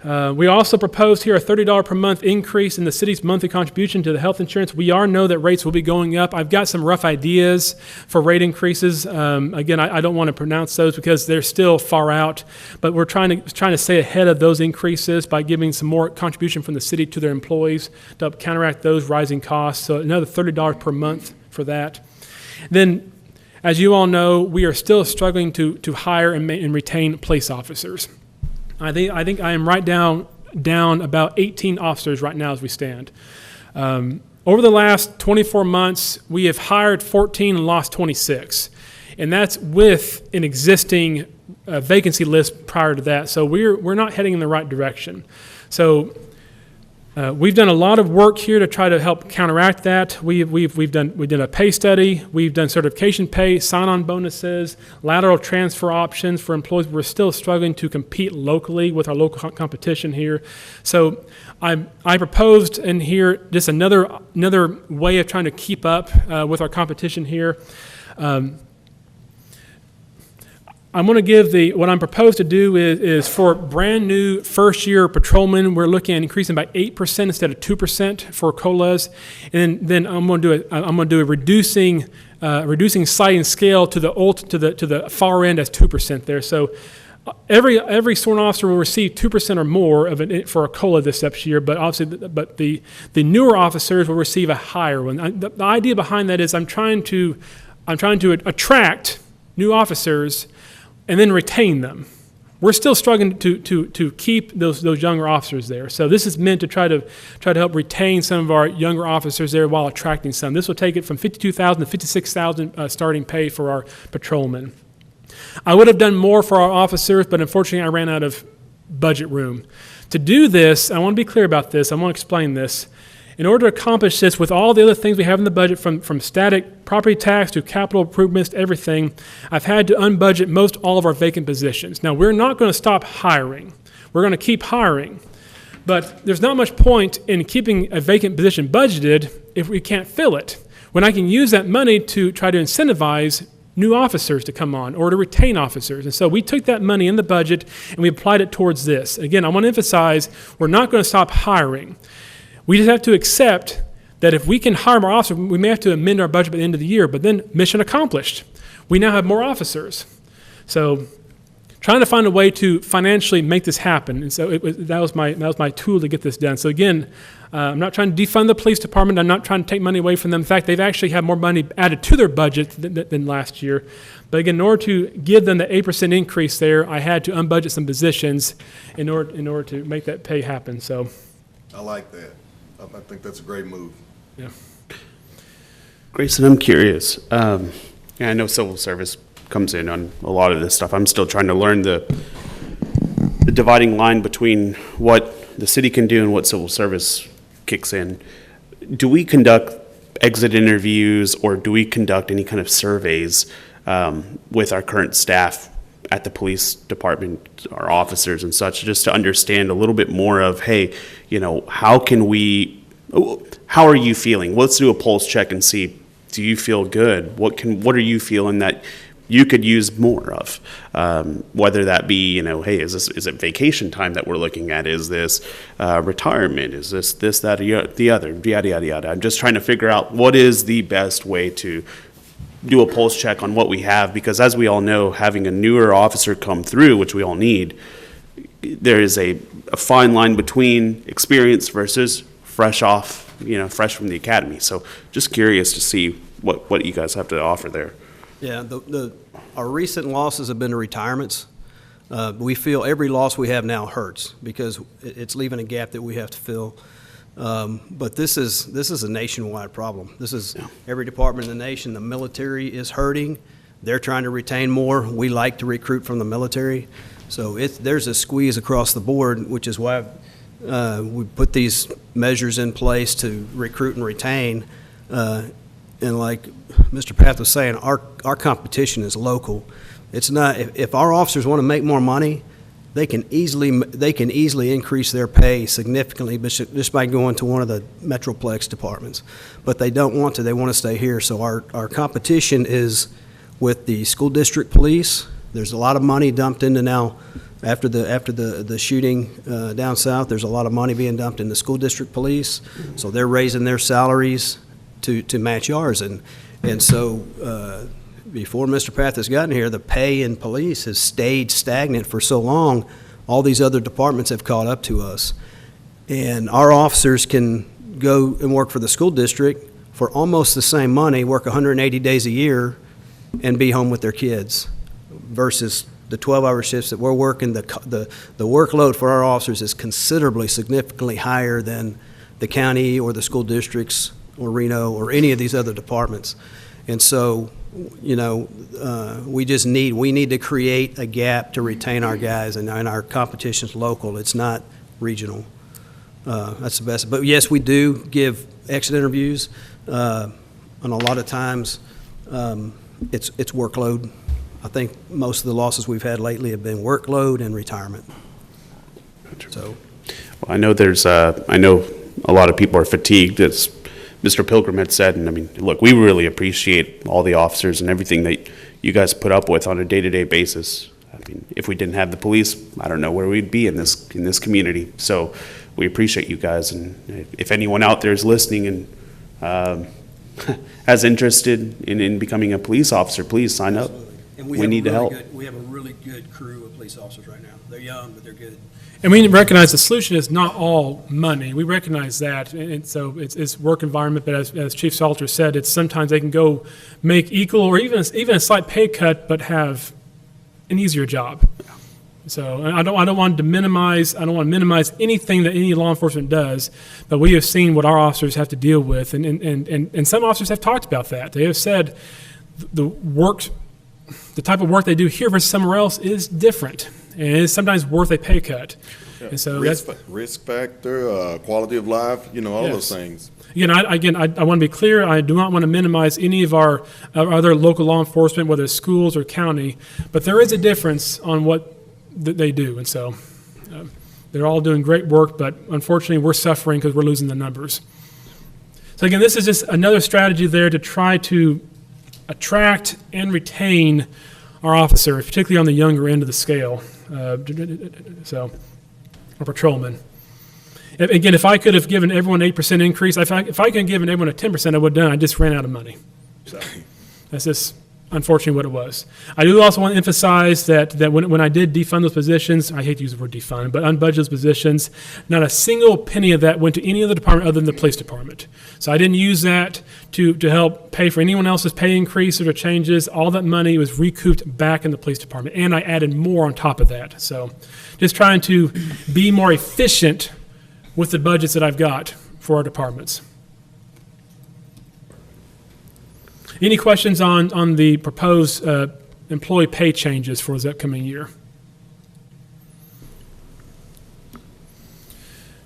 We also proposed here a $30 per month increase in the city's monthly contribution to the health insurance. We know that rates will be going up. I've got some rough ideas for rate increases. Again, I don't want to pronounce those because they're still far out, but we're trying to stay ahead of those increases by giving some more contribution from the city to their employees to help counteract those rising costs. So another $30 per month for that. Then, as you all know, we are still struggling to hire and retain police officers. I think I am right down about 18 officers right now as we stand. Over the last 24 months, we have hired 14 and lost 26. And that's with an existing vacancy list prior to that. So we're not heading in the right direction. So we've done a lot of work here to try to help counteract that. We've done a pay study. We've done certification pay, sign-on bonuses, lateral transfer options for employees. We're still struggling to compete locally with our local competition here. So I proposed in here just another way of trying to keep up with our competition here. I'm going to give what I'm proposed to do is for brand new first year patrolmen, we're looking at increasing by 8% instead of 2% for COLAs, and then I'm going to do a reducing sliding scale to the far end as 2% there. So every sworn officer will receive 2% or more of it for a COLA this year, but obviously the newer officers will receive a higher one. The idea behind that is I'm trying to attract new officers and then retain them. We're still struggling to keep those younger officers there. So this is meant to try to help retain some of our younger officers there while attracting some. This will take it from $52,000 to $56,000 starting pay for our patrolmen. I would have done more for our officers, but unfortunately I ran out of budget room. To do this, I want to be clear about this. I want to explain this. In order to accomplish this, with all the other things we have in the budget, from static property tax to capital improvements to everything, I've had to unbudget most all of our vacant positions. Now, we're not going to stop hiring. We're going to keep hiring. But there's not much point in keeping a vacant position budgeted if we can't fill it, when I can use that money to try to incentivize new officers to come on or to retain officers. And so we took that money in the budget and we applied it towards this. Again, I want to emphasize, we're not going to stop hiring. We just have to accept that if we can hire more officers, we may have to amend our budget by the end of the year, but then mission accomplished. We now have more officers. So trying to find a way to financially make this happen. And so that was my tool to get this done. So again, I'm not trying to defund the police department. I'm not trying to take money away from them. In fact, they've actually had more money added to their budget than last year. But again, in order to give them the 8% increase there, I had to unbudget some positions in order to make that pay happen. So, I like that. I think that's a great move. yeah. Grayson, I'm curious. I know civil service comes in on a lot of this stuff. I'm still trying to learn the dividing line between what the city can do and what civil service kicks in. Do we conduct exit interviews or do we conduct any kind of surveys with our current staff at the police department, our officers and such, just to understand a little bit more of, hey, how are you feeling? Let's do a pulse check and see, do you feel good? What are you feeling that you could use more of? Whether that be, hey, is it vacation time that we're looking at? Is this retirement? Is this, that, or the other, yada, yada, yada. I'm just trying to figure out what is the best way to do a pulse check on what we have, because as we all know, having a newer officer come through, which we all need, there is a fine line between experience versus fresh from the academy. So just curious to see what you guys have to offer there. Yeah, our recent losses have been to retirements. We feel every loss we have now hurts because it's leaving a gap that we have to fill. But this is a nationwide problem. This is every department in the nation. The military is hurting. They're trying to retain more. We like to recruit from the military. So there's a squeeze across the board, which is why we put these measures in place to recruit and retain. And like Mr. Path was saying, our competition is local. It's not, if our officers want to make more money, they can easily increase their pay significantly just by going to one of the Metroplex departments. But they don't want to. They want to stay here. So our competition is with the school district police. There's a lot of money dumped into now after the shooting down south. There's a lot of money being dumped in the school district police. So they're raising their salaries to match ours. And so before Mr. Path has gotten here, the pay in police has stayed stagnant for so long, all these other departments have caught up to us. And our officers can go and work for the school district for almost the same money, work 180 days a year, and be home with their kids, versus the 12-hour shifts that we're working. The workload for our officers is considerably, significantly higher than the county or the school districts or Reno or any of these other departments. And so, we need to create a gap to retain our guys, and our competition's local. It's not regional. That's the best. But yes, we do give exit interviews, and a lot of times it's workload. I think most of the losses we've had lately have been workload and retirement. So, well, I know a lot of people are fatigued, as Mr. Pilgrim had said, and look, we really appreciate all the officers and everything that you guys put up with on a day-to-day basis. If we didn't have the police, I don't know where we'd be in this community. So we appreciate you guys, and if anyone out there is listening and has interested in becoming a police officer, please sign up. and we need to help. We have a really good crew of police officers right now. They're young, but they're good. And we recognize the solution is not all money. We recognize that. And so it's work environment, but as Chief Salter said, it's sometimes they can go make equal or even a slight pay cut, but have an easier job. So I don't want to minimize anything that any law enforcement does, but we have seen what our officers have to deal with, and some officers have talked about that. They have said the type of work they do here versus somewhere else is different, and it's sometimes worth a pay cut. Yeah. And so risk factor, quality of life, all Yes. those things. I want to be clear. I do not want to minimize any of our other local law enforcement, whether it's schools or county, but there is a difference on what they do, and so they're all doing great work, but unfortunately we're suffering because we're losing the numbers. So again, this is just another strategy there to try to attract and retain our officers, particularly on the younger end of the scale, so our patrolmen. Again, if I could have given everyone an 8% increase, if I could have given everyone a 10%, I would have done. I just ran out of money. So that's just unfortunately what it was. I do also want to emphasize that when I did defund those positions, I hate to use the word defund, but unbudgeted those positions, not a single penny of that went to any other department other than the police department. So I didn't use that to help pay for anyone else's pay increases or changes. All that money was recouped back in the police department, and I added more on top of that. So just trying to be more efficient with the budgets that I've got for our departments. Any questions on the proposed employee pay changes for this upcoming year?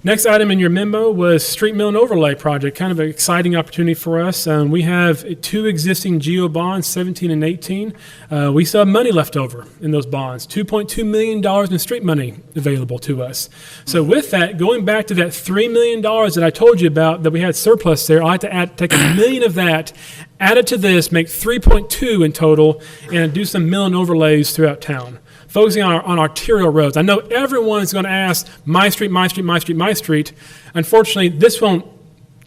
Next item in your memo was street mill and overlay project, kind of an exciting opportunity for us. We have 2 existing GO bonds, 17 and 18. We still have money left over in those bonds, $2.2 million in street money available to us. So with that, going back to that $3 million that I told you about that we had surplus there, I like to take $1 million of that, add it to this, make 3.2 in total, and do some mill and overlays throughout town, focusing on arterial roads. I know everyone is going to ask, my street, my street, my street, my street. Unfortunately, this won't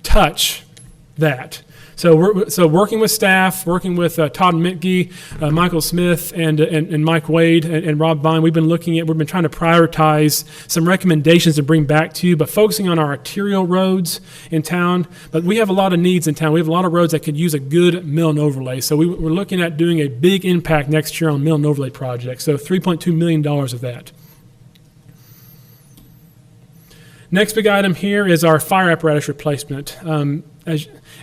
touch that. So working with staff, working with Todd Mitke, Michael Smith, and Mike Wade, and Rob Vine, we've been trying to prioritize some recommendations to bring back to you, but focusing on our arterial roads in town. But we have a lot of needs in town. We have a lot of roads that could use a good mill and overlay. So we're looking at doing a big impact next year on mill and overlay projects. So $3.2 million of that. Next big item here is our fire apparatus replacement.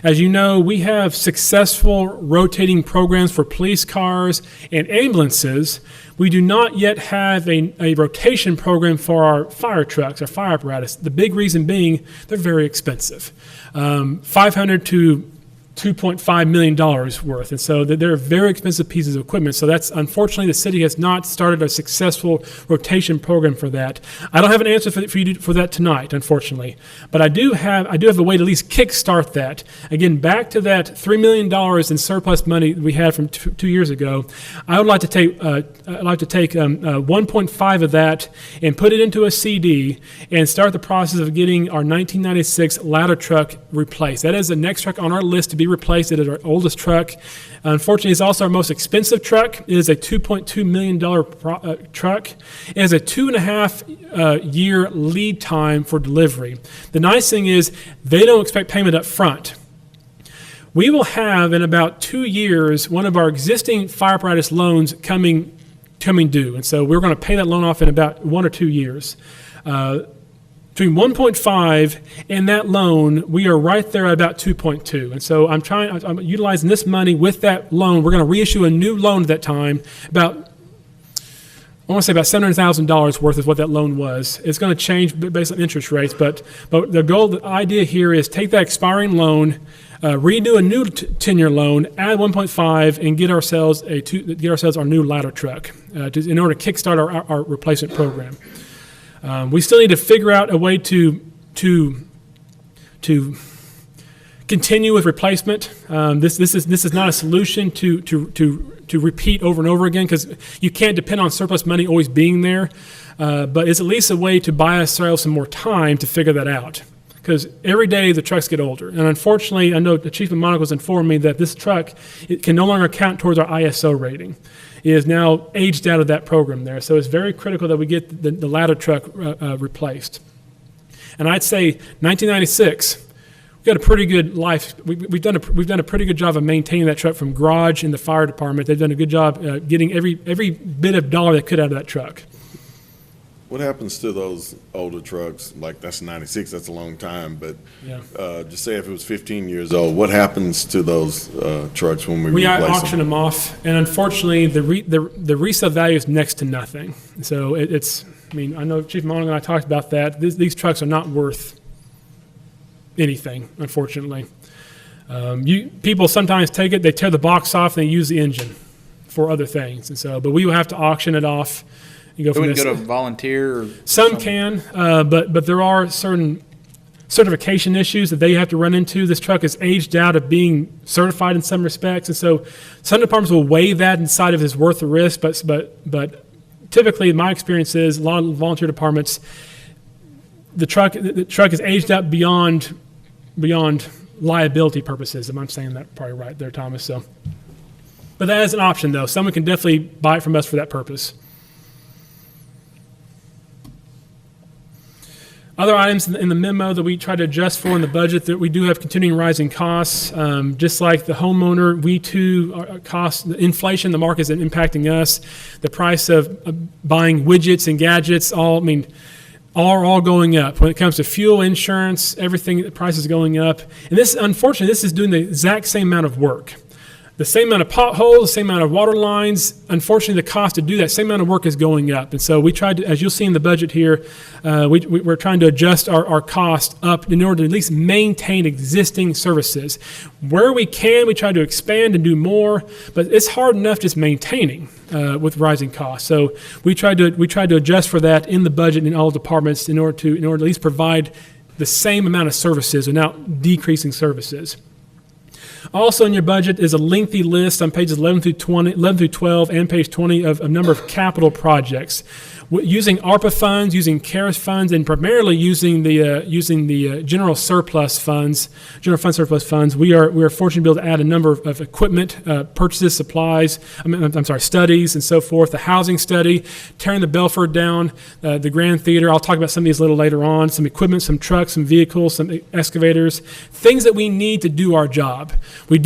As you know, we have successful rotating programs for police cars and ambulances. We do not yet have a rotation program for our fire trucks, our fire apparatus. The big reason being they're very expensive, $500 to $2.5 million worth. And so they're very expensive pieces of equipment. So that's, unfortunately, the city has not started a successful rotation program for that. I don't have an answer for that tonight, unfortunately. But I do have a way to at least kickstart that. Again, back to that $3 million in surplus money we had from 2 years ago. I would like to take 1.5 of that and put it into a CD and start the process of getting our 1996 ladder truck replaced. That is the next truck on our list to be replaced. It is our oldest truck. Unfortunately, it's also our most expensive truck. It is a $2.2 million truck. It has a 2.5 year lead time for delivery. The nice thing is they don't expect payment up front. We will have in about 2 years one of our existing fire apparatus loans coming due. And so we're going to pay that loan off in about 1 or 2 years. Between 1.5 and that loan, we are right there at about 2.2. And so I'm utilizing this money with that loan. We're going to reissue a new loan at that time, I want to say about $700,000 worth is what that loan was. It's going to change based on interest rates, but the idea here is take that expiring loan, redo a new 10-year loan, add 1.5, and get ourselves our new ladder truck in order to kickstart our replacement program. We still need to figure out a way to continue with replacement. This is not a solution to repeat over and over again, because you can't depend on surplus money always being there. But it's at least a way to buy ourselves some more time to figure that out. Because every day the trucks get older. And unfortunately, I know the Chief of Monaco has informed me that this truck can no longer count towards our ISO rating. It is now aged out of that program there. So it's very critical that we get the ladder truck replaced. And I'd say 1996, we got a pretty good life. We've done a pretty good job of maintaining that truck from garage in the fire department. They've done a good job getting every bit of dollar they could out of that truck. What happens to those older trucks? Like, that's 96, that's a long time, but Yeah. just say if it was 15 years old, what happens to those trucks when we We replace auction them? them off, and unfortunately, the resale value is next to nothing. So I know Chief Monaco and I talked about that. These trucks are not worth anything, unfortunately. People sometimes take it, they tear the box off, and they use the engine for other things. And so, but we will have to auction it off. You go They from wouldn't this. go to volunteer or? Some can, but there are certain certification issues that they have to run into. This truck is aged out of being certified in some respects, and so some departments will weigh that inside of it's worth the risk. But typically, my experience is a lot of volunteer departments, the truck is aged out beyond liability purposes. Am I saying that probably right there, Thomas? So. But that is an option, though. Someone can definitely buy it from us for that purpose. Other items in the memo that we try to adjust for in the budget, that we do have continuing rising costs. Just like the homeowner, we too, the inflation, the market is impacting us. The price of buying widgets and gadgets, are all going up. When it comes to fuel, insurance, everything, the price is going up. And this, unfortunately, this is doing the exact same amount of work. The same amount of potholes, the same amount of water lines, unfortunately, the cost to do that same amount of work is going up. And so we tried to, as you'll see in the budget here, we're trying to adjust our cost up in order to at least maintain existing services. Where we can, we try to expand and do more, but it's hard enough just maintaining with rising costs. So we tried to adjust for that in the budget in all departments in order to at least provide the same amount of services without decreasing services. Also in your budget is a lengthy list on pages 11 through 12 and page 20 of a number of capital projects. Using ARPA funds, using CARES funds, and primarily using the general fund surplus funds, we are fortunate to be able to add a number of equipment purchases, supplies, studies, and so forth. The housing study, tearing the Belford down, the Grand Theater. I'll talk about some of these a little later on. Some equipment, some trucks, some vehicles, some excavators, things that we need to do our job. We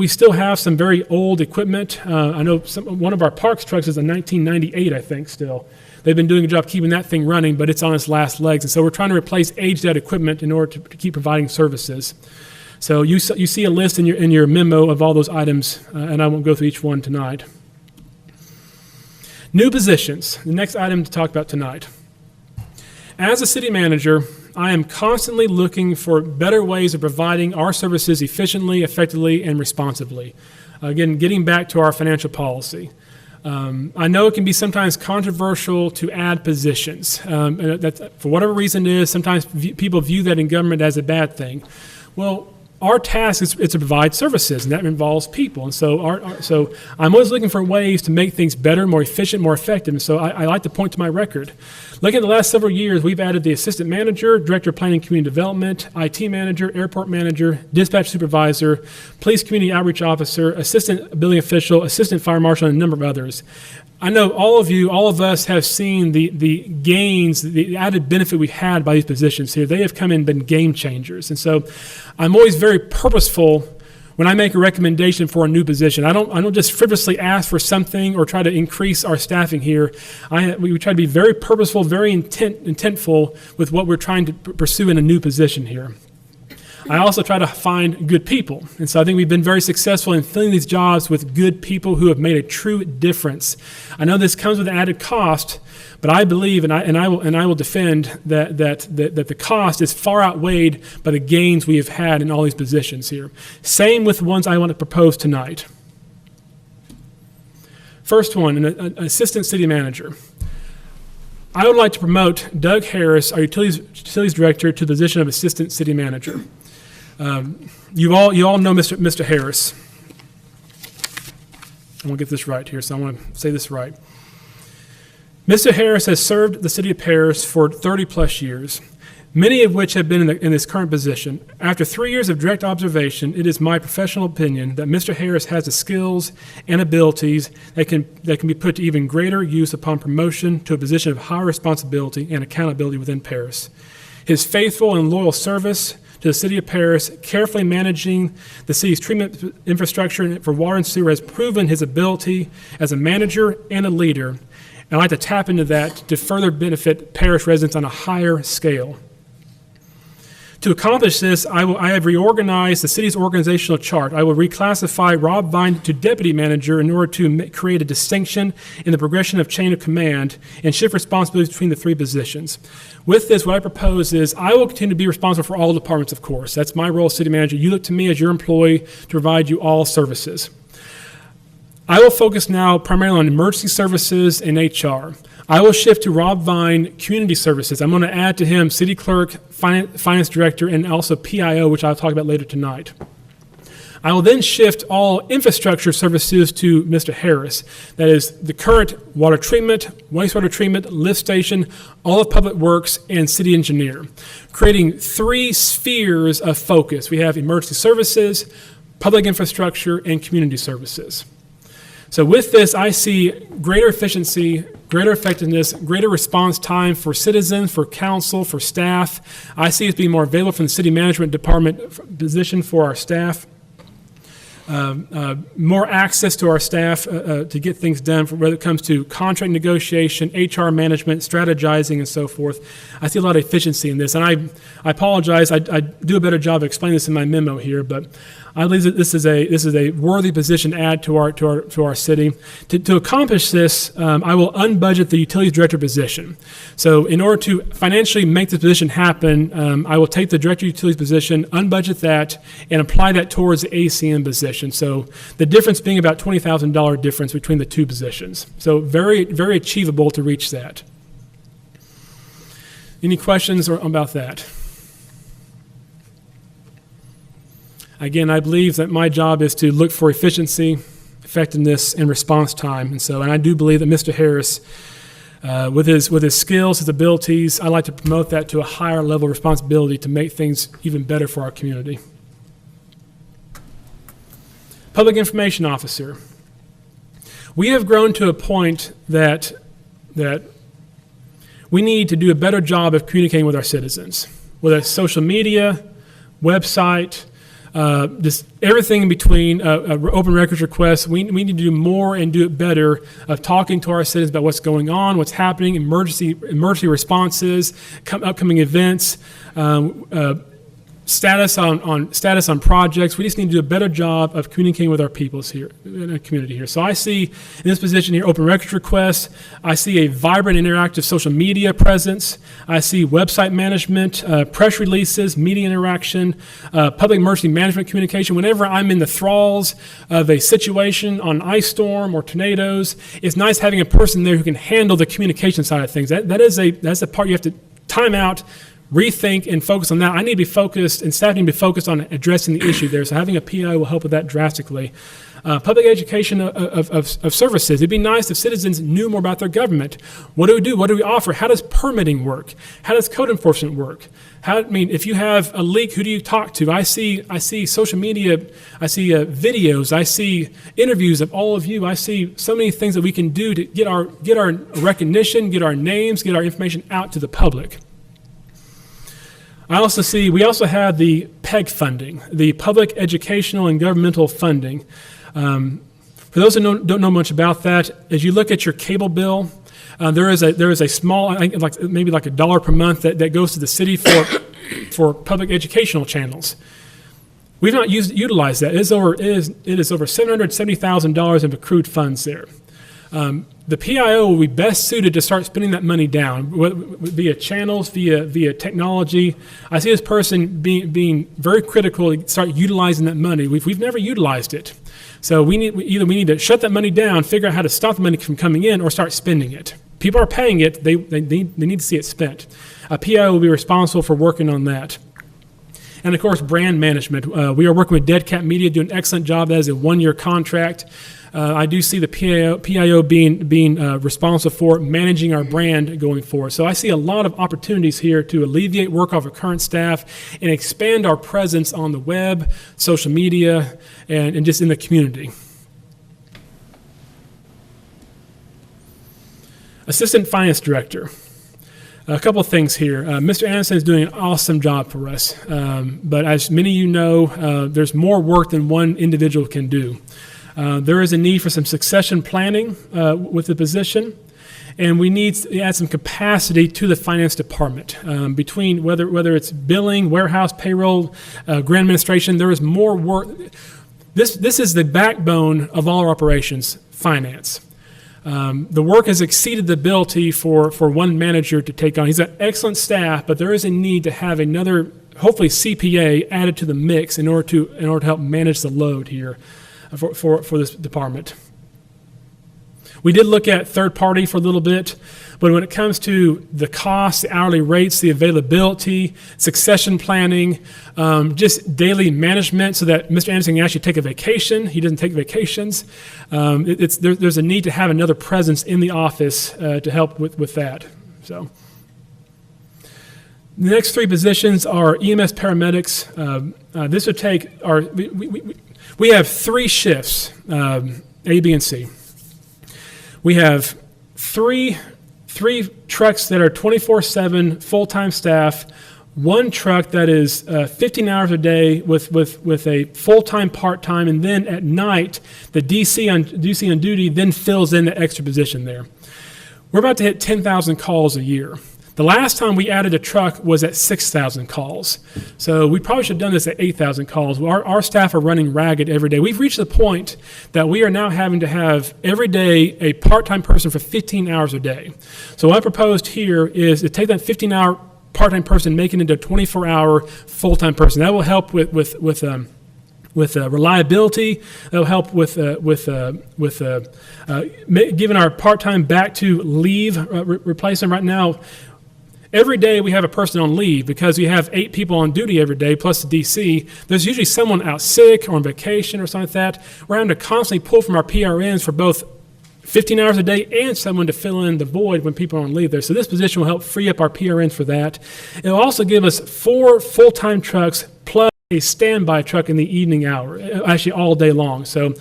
still have some very old equipment. I know one of our parks trucks is a 1998, I think, still. They've been doing a job keeping that thing running, but it's on its last legs. And so we're trying to replace aged-out equipment in order to keep providing services. So you see a list in your memo of all those items, and I won't go through each one tonight. New positions, the next item to talk about tonight. As a city manager, I am constantly looking for better ways of providing our services efficiently, effectively, and responsibly. Again, getting back to our financial policy. I know it can be sometimes controversial to add positions. That, for whatever reason it is, sometimes people view that in government as a bad thing. Well, our task is to provide services, and that involves people. And so I'm always looking for ways to make things better, more efficient, more effective. And so I like to point to my record. Looking at the last several years, we've added the assistant manager, director of planning and community development, IT manager, airport manager, dispatch supervisor, police community outreach officer, assistant building official, assistant fire marshal, and a number of others. I know all of us have seen the gains, the added benefit we've had by these positions here. They have come in and been game changers. And so I'm always very purposeful when I make a recommendation for a new position. I don't just frivolously ask for something or try to increase our staffing here. We try to be very purposeful, very intentful with what we're trying to pursue in a new position here. I also try to find good people. And so I think we've been very successful in filling these jobs with good people who have made a true difference. I know this comes with an added cost, but I believe and I will defend that the cost is far outweighed by the gains we have had in all these positions here. Same with the ones I want to propose tonight. First one, an assistant city manager. I would like to promote Doug Harris, our utilities director, to the position of assistant city manager. You all know Mr. Harris. I want to get this right here, so I want to say this right. Mr. Harris has served the city of Paris for 30-plus years, many of which have been in this current position. After 3 years of direct observation, it is my professional opinion that Mr. Harris has the skills and abilities that can be put to even greater use upon promotion to a position of higher responsibility and accountability within Paris. His faithful and loyal service to the city of Paris, carefully managing the city's treatment infrastructure for water and sewer, has proven his ability as a manager and a leader. And I'd like to tap into that to further benefit Paris residents on a higher scale. To accomplish this, I have reorganized the city's organizational chart. I will reclassify Rob Vine to deputy manager in order to create a distinction in the progression of chain of command and shift responsibilities between the three positions. With this, what I propose is I will continue to be responsible for all departments, of course. That's my role as city manager. You look to me as your employee to provide you all services. I will focus now primarily on emergency services and HR. I will shift to Rob Vine, community services. I'm going to add to him city clerk, finance director, and also PIO, which I'll talk about later tonight. I will then shift all infrastructure services to Mr. Harris. That is the current water treatment, wastewater treatment, lift station, all of public works, and city engineer, creating three spheres of focus. We have emergency services, public infrastructure, and community services. So with this, I see greater efficiency, greater effectiveness, greater response time for citizens, for council, for staff. I see it being more available from the city management department position for our staff. More access to our staff to get things done, whether it comes to contract negotiation, HR management, strategizing, and so forth. I see a lot of efficiency in this, and I apologize. I do a better job of explaining this in my memo here, but I believe that this is a worthy position to add to our city. To accomplish this, I will unbudget the utilities director position. So in order to financially make this position happen, I will take the director of utilities position, unbudget that, and apply that towards the ACM position. So the difference being about $20,000 difference between the two positions. So very, very achievable to reach that. Any questions about that? Again, I believe that my job is to look for efficiency, effectiveness, and response time. And I do believe that Mr. Harris, with his skills, his abilities, I like to promote that to a higher level of responsibility to make things even better for our community. Public Information Officer. We have grown to a point that we need to do a better job of communicating with our citizens, whether it's social media, website, just everything in between, open records requests. We need to do more and do it better of talking to our citizens about what's going on, what's happening, emergency responses, upcoming events, status on projects. We just need to do a better job of communicating with our peoples here in our community here. So I see in this position here open records requests. I see a vibrant interactive social media presence. I see website management, press releases, media interaction, public emergency management communication. Whenever I'm in the thralls of a situation on ice storm or tornadoes, it's nice having a person there who can handle the communication side of things. That's the part you have to time out, rethink, and focus on that. I need to be focused, and staff need to be focused on addressing the issue there. So having a PI will help with that drastically. Public education of services. It'd be nice if citizens knew more about their government. What do we do? What do we offer? How does permitting work? How does code enforcement work? If you have a leak, who do you talk to? I see social media. I see videos. I see interviews of all of you. I see so many things that we can do to get our recognition, get our names, get our information out to the public. We also have the PEG funding, the Public Educational and Governmental Funding. For those who don't know much about that, as you look at your cable bill, there is a small, like $1 per month that goes to the city for public educational channels. We've not utilized that. It is over $770,000 of accrued funds there. The PIO will be best suited to start spending that money down via channels, via technology. I see this person being very critical to start utilizing that money. We've never utilized it. So we need to shut that money down, figure out how to stop the money from coming in, or start spending it. People are paying it. They need to see it spent. A PIO will be responsible for working on that. And of course, brand management. We are working with Dead Cat Media, doing an excellent job. That is a 1-year contract. I do see the PIO being responsible for managing our brand going forward. So I see a lot of opportunities here to alleviate work off of current staff and expand our presence on the web, social media, and just in the community. Assistant Finance Director. A couple of things here. Mr. Anderson is doing an awesome job for us, but as many of you know, there's more work than one individual can do. There is a need for some succession planning with the position, and we need to add some capacity to the finance department. Between whether it's billing, warehouse, payroll, grant administration, there is more work. This is the backbone of all our operations, finance. The work has exceeded the ability for one manager to take on. He's got excellent staff, but there is a need to have another, hopefully CPA, added to the mix in order to help manage the load here for this department. We did look at third party for a little bit, but when it comes to the costs, the hourly rates, the availability, succession planning, just daily management so that Mr. Anderson can actually take a vacation. He doesn't take vacations. There's a need to have another presence in the office to help with that. So the next 3 positions are EMS paramedics. This would take we have 3 shifts, A, B, and C. We have three trucks that are 24/7 full-time staff, one truck that is 15 hours a day with a full-time, part-time, and then at night, the DC on duty then fills in the extra position there. We're about to hit 10,000 calls a year. The last time we added a truck was at 6,000 calls. So we probably should have done this at 8,000 calls. Our staff are running ragged every day. We've reached the point that we are now having to have every day a part-time person for 15 hours a day. So what I proposed here is to take that 15-hour part-time person, make it into a 24-hour full-time person. That will help with reliability. That'll help with giving our part-time back to leave replacement. Right now, every day we have a person on leave because we have 8 people on duty every day plus the DC. There's usually someone out sick or on vacation or something like that. We're having to constantly pull from our PRNs for both 15 hours a day and someone to fill in the void when people are on leave there. So this position will help free up our PRNs for that. It'll also give us 4 full-time trucks plus a standby truck in the evening hour, actually all day long. So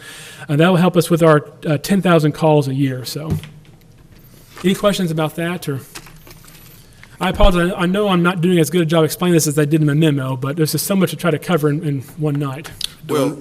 that will help us with our 10,000 calls a year. So any questions about that? Or I apologize. I know I'm not doing as good a job explaining this as I did in my memo, but there's just so much to try to cover in one night. Well,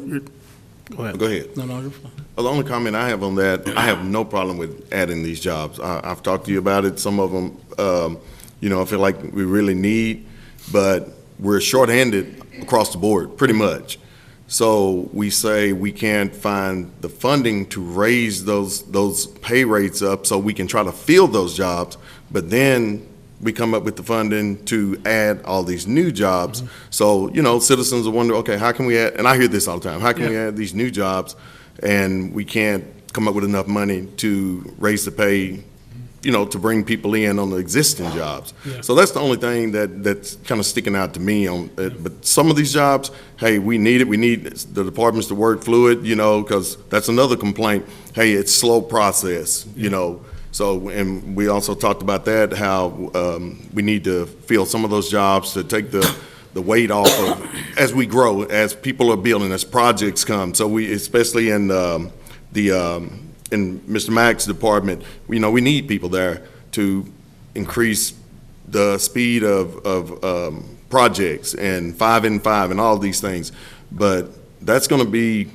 Go ahead. go ahead. No, you're fine. Well, the only comment I have on that, I have no problem with adding these jobs. I've talked to you about it. Some of them, I feel like we really need, but we're shorthanded across the board, pretty much. So we say we can't find the funding to raise those pay rates up so we can try to fill those jobs, but then we come up with the funding to add all these new jobs. So, citizens will wonder, okay, how can we add, and I hear this all the time, how can we add these new jobs and we can't come up with enough money to raise the pay, to bring people in on the existing jobs. Yeah. So that's the only thing that's kind of sticking out to me on it. But some of these jobs, hey, we need it. We need the departments to work fluid, because that's another complaint. Hey, it's slow process, So, and we also talked about that, how we need to fill some of those jobs to take the weight off of as we grow, as people are building, as projects come. So we, especially in in Mr. Mack's department, we need people there to increase the speed of projects and 5 in 5 and all these things. But that's going to be,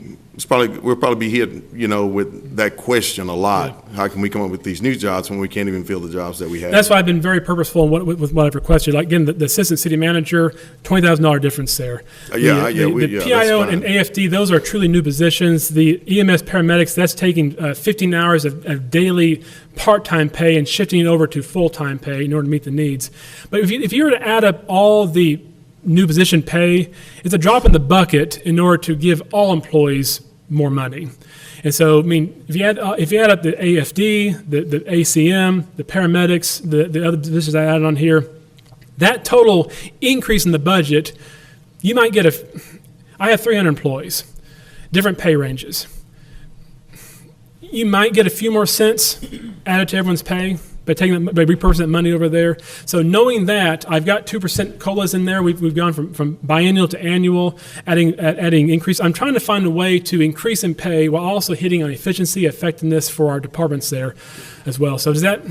we'll probably be hit, with that question a lot. Yeah. How can we come up with these new jobs when we can't even fill the jobs that we have? That's why I've been very purposeful with what I've requested. Like, again, the assistant city manager, $20,000 difference there. The PIO and AFD, those are truly new positions. The EMS paramedics, that's taking 15 hours of daily part-time pay and shifting it over to full-time pay in order to meet the needs. But if you were to add up all the new position pay, it's a drop in the bucket in order to give all employees more money. And so, if you add up the AFD, the ACM, the paramedics, the other positions I added on here, that total increase in the budget, you might get I have 300 employees, different pay ranges. You might get a few more cents added to everyone's pay by repurposing that money over there. So knowing that, I've got 2% COLAs in there. We've gone from biennial to annual, adding increase. I'm trying to find a way to increase in pay while also hitting on efficiency, effectiveness for our departments there as well. So does that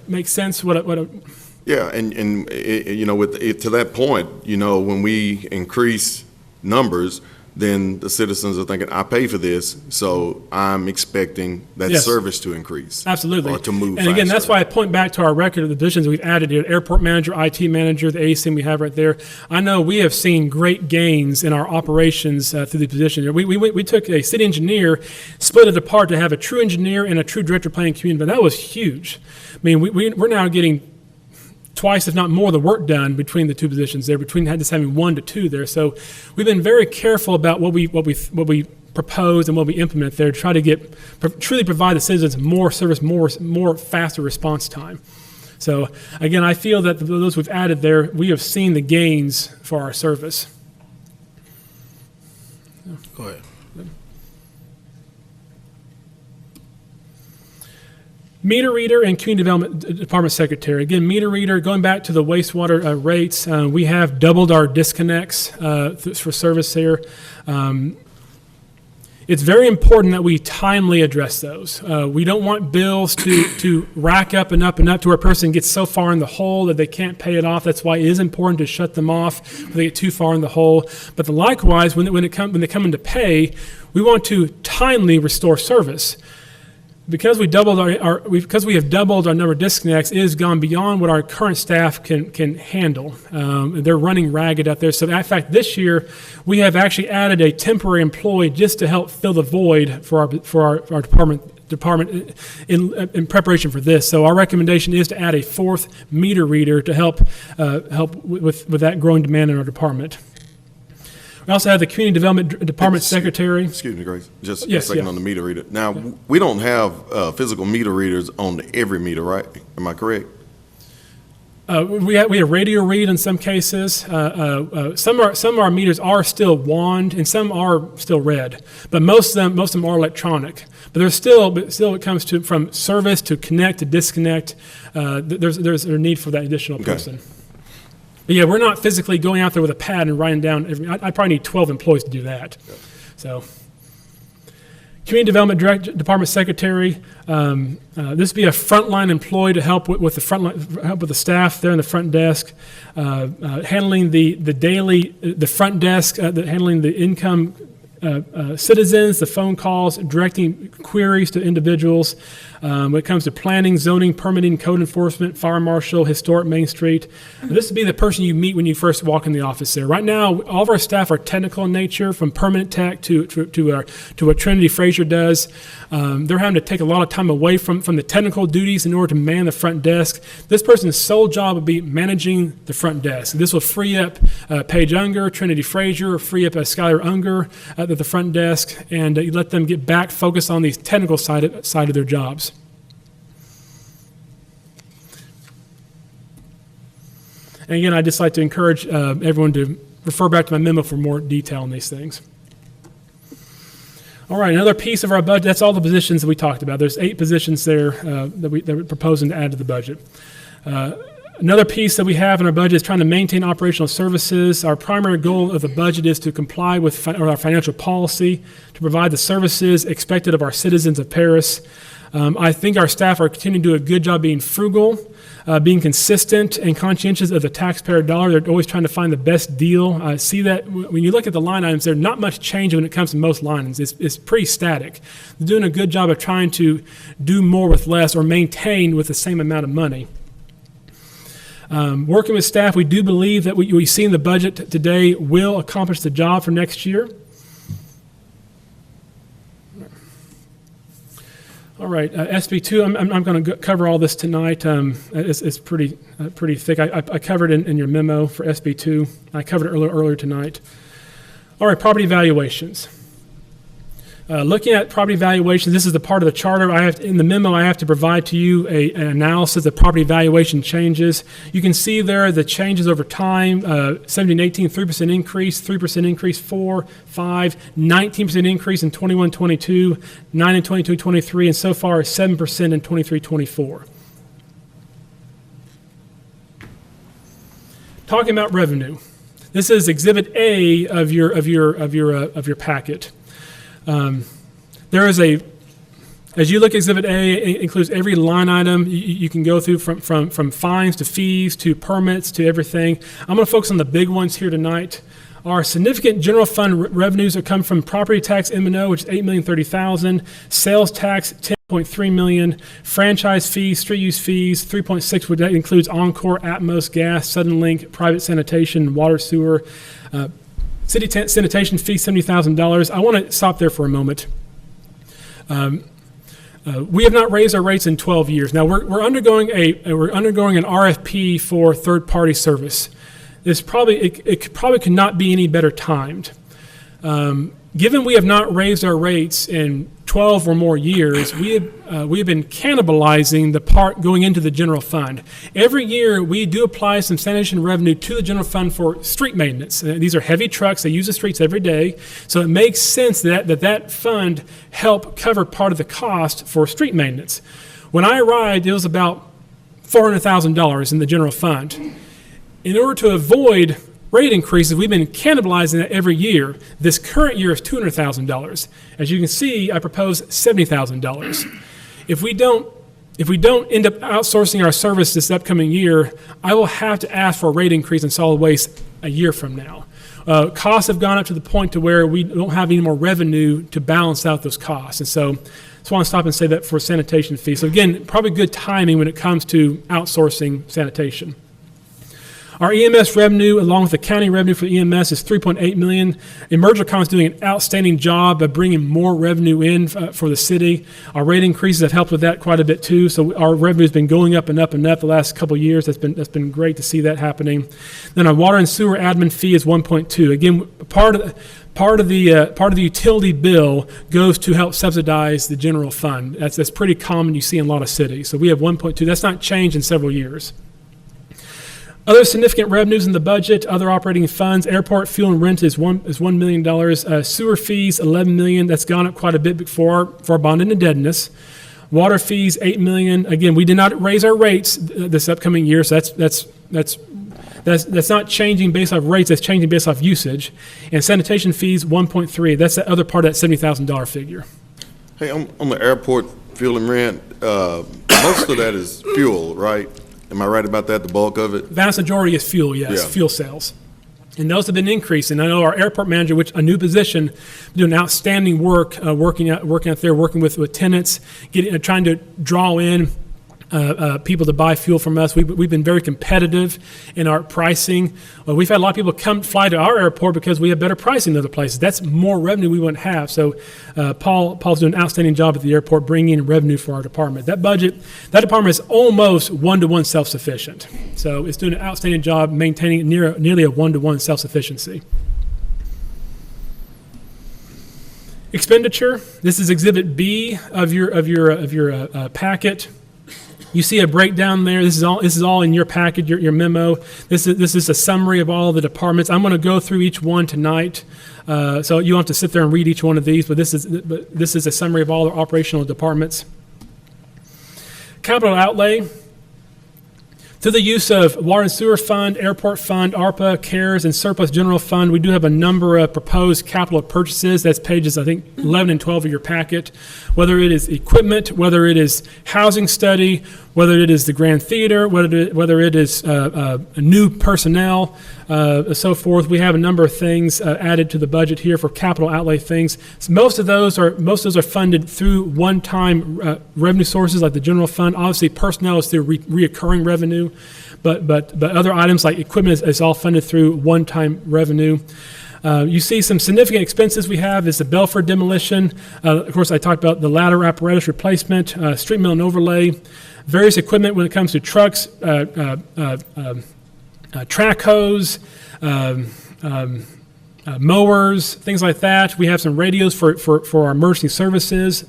make sense? Yeah, and with it, to that point, when we increase numbers, then the citizens are thinking, I pay for this, so I'm expecting that service to increase. Absolutely. Or to move And again, faster. that's why I point back to our record of the positions we've added here, airport manager, IT manager, the ACM we have right there. I know we have seen great gains in our operations through the position. We took a city engineer, split it apart to have a true engineer and a true director of planning community, but that was huge. We're now getting twice, if not more, the work done between the two positions there, between just having 1 to 2 there. So we've been very careful about what we propose and what we implement there to try to truly provide the citizens more service, more faster response time. So again, I feel that those we've added there, we have seen the gains for our service. Go ahead. Meter reader and community development department secretary. Again, meter reader, going back to the wastewater rates, we have doubled our disconnects for service here. it's very important that we timely address those. We don't want bills to rack up and up and up to where a person gets so far in the hole that they can't pay it off. That's why it is important to shut them off if they get too far in the hole. But likewise, when they come into pay, we want to timely restore service. Because we because we have doubled our number of disconnects, it has gone beyond what our current staff can handle. They're running ragged out there. So in fact, this year we have actually added a temporary employee just to help fill the void for our department in preparation for this. So our recommendation is to add a fourth meter reader to help with that growing demand in our department. We also have the Community Development Department Secretary. Excuse me, Grace, just a Yes, second yeah. on the meter reader. Now, we don't have physical meter readers on every meter, right? Am I correct? We have radio read in some cases. Some of our meters are still wand, and some are still read. But most of them are electronic. But it comes to from service to connect to disconnect. There's a need for that additional person. But yeah, we're not physically going out there with a pad and writing down I probably need 12 employees to do that. So, Community Development Department Secretary, this would be a frontline employee to help with the staff there in the front desk, handling the front desk, handling the income citizens, the phone calls, directing queries to individuals. When it comes to planning, zoning, permitting, code enforcement, fire marshal, historic Main Street, this would be the person you meet when you first walk in the office there. Right now, all of our staff are technical in nature, from permanent tech to what Trinity Frazier does. They're having to take a lot of time away from the technical duties in order to man the front desk. This person's sole job would be managing the front desk. This will free up Paige Unger, Trinity Frazier, free up Skylar Unger at the front desk, and let them get back focused on the technical side of their jobs. And again, I'd just like to encourage everyone to refer back to my memo for more detail on these things. All right, another piece of our budget, that's all the positions that we talked about. There's 8 positions there that we're proposing to add to the budget. Another piece that we have in our budget is trying to maintain operational services. Our primary goal of the budget is to comply with our financial policy, to provide the services expected of our citizens of Paris. I think our staff are continuing to do a good job being frugal, being consistent and conscientious of the taxpayer dollar. They're always trying to find the best deal. See that when you look at the line items, there's not much change when it comes to most line items. It's pretty static. They're doing a good job of trying to do more with less or maintain with the same amount of money. Working with staff, we do believe that what we see in the budget today will accomplish the job for next year. All right, SB2, I'm going to cover all this tonight. It's pretty thick. I covered it in your memo for SB2. I covered it earlier tonight. All right, property valuations. Looking at property valuations, this is the part of the charter. In the memo, I have to provide to you an analysis of property valuation changes. You can see there the changes over time, 17-18, 3% increase, 3% increase, 4, 5, 19% increase in 21-22, 9 in 22-23, and so far 7% in 23-24. Talking about revenue. This is Exhibit A of your packet. There is as you look at Exhibit A, it includes every line item you can go through from fines to fees to permits to everything. I'm going to focus on the big ones here tonight. Our significant general fund revenues come from property tax M&O, which is $8,030,000, sales tax $10.3 million, franchise fees, street use fees 3.6, which includes Encore, Atmos, Gas, Sudden Link, private sanitation, water, sewer. City sanitation fee, $70,000. I want to stop there for a moment. We have not raised our rates in 12 years. Now we're undergoing an RFP for third-party service. It probably could not be any better timed. Given we have not raised our rates in 12 or more years, we have been cannibalizing the part going into the general fund. Every year, we do apply some sanitation revenue to the general fund for street maintenance. These are heavy trucks. They use the streets every day. So it makes sense that fund help cover part of the cost for street maintenance. When I arrived, it was about $400,000 in the general fund. In order to avoid rate increases, we've been cannibalizing that every year. This current year is $200,000. As you can see, I propose $70,000. If we don't end up outsourcing our service this upcoming year, I will have to ask for a rate increase in solid waste a year from now. Costs have gone up to the point to where we don't have any more revenue to balance out those costs. And so I just want to stop and say that for sanitation fees. So again, probably good timing when it comes to outsourcing sanitation. Our EMS revenue, along with the county revenue for EMS, is $3.8 million. EmergerCom is doing an outstanding job of bringing more revenue in for the city. Our rate increases have helped with that quite a bit too. So our revenue has been going up and up and up the last couple of years. That's been great to see that happening. Then our water and sewer admin fee is 1.2. Again, part of the utility bill goes to help subsidize the general fund. That's pretty common. You see in a lot of cities. So we have 1.2. That's not changed in several years. Other significant revenues in the budget, other operating funds, airport fuel and rent is $1 million. Sewer fees, $11 million. That's gone up quite a bit for our bond and indebtedness. Water fees, $8 million. Again, we did not raise our rates this upcoming year, so that's not changing based off rates. That's changing based off usage. And sanitation fees, 1.3. That's the other part of that $70,000 figure. Hey, on the airport fuel and rent, most of that is fuel, right? Am I right about that, the bulk of it? Vast majority is fuel, yes, Yeah. fuel sales. And those have been increasing. I know our airport manager, which a new position, doing outstanding work, working out there, working with tenants, trying to draw in people to buy fuel from us. We've been very competitive in our pricing. We've had a lot of people fly to our airport because we have better pricing than other places. That's more revenue we wouldn't have. So Paul's doing an outstanding job at the airport bringing in revenue for our department. That department is almost one-to-one self-sufficient. So it's doing an outstanding job maintaining nearly a one-to-one self-sufficiency. Expenditure. This is Exhibit B of your packet. You see a breakdown there. This is all in your packet, your memo. This is a summary of all the departments. I'm going to go through each one tonight, so you don't have to sit there and read each one of these. But this is a summary of all the operational departments. Capital outlay. Through the use of Water and Sewer Fund, Airport Fund, ARPA, CARES, and Surplus General Fund, we do have a number of proposed capital purchases. That's pages, I think, 11 and 12 of your packet. Whether it is equipment, whether it is housing study, whether it is the Grand Theater, whether it is new personnel, so forth. We have a number of things added to the budget here for capital outlay things. So most of those are funded through one-time revenue sources like the general fund. Obviously, personnel is through reoccurring revenue, but other items like equipment is all funded through one-time revenue. You see some significant expenses we have is the Belford demolition. Of course, I talked about the ladder apparatus replacement, street mill and overlay, various equipment when it comes to trucks, track hose, mowers, things like that. We have some radios for our emergency services.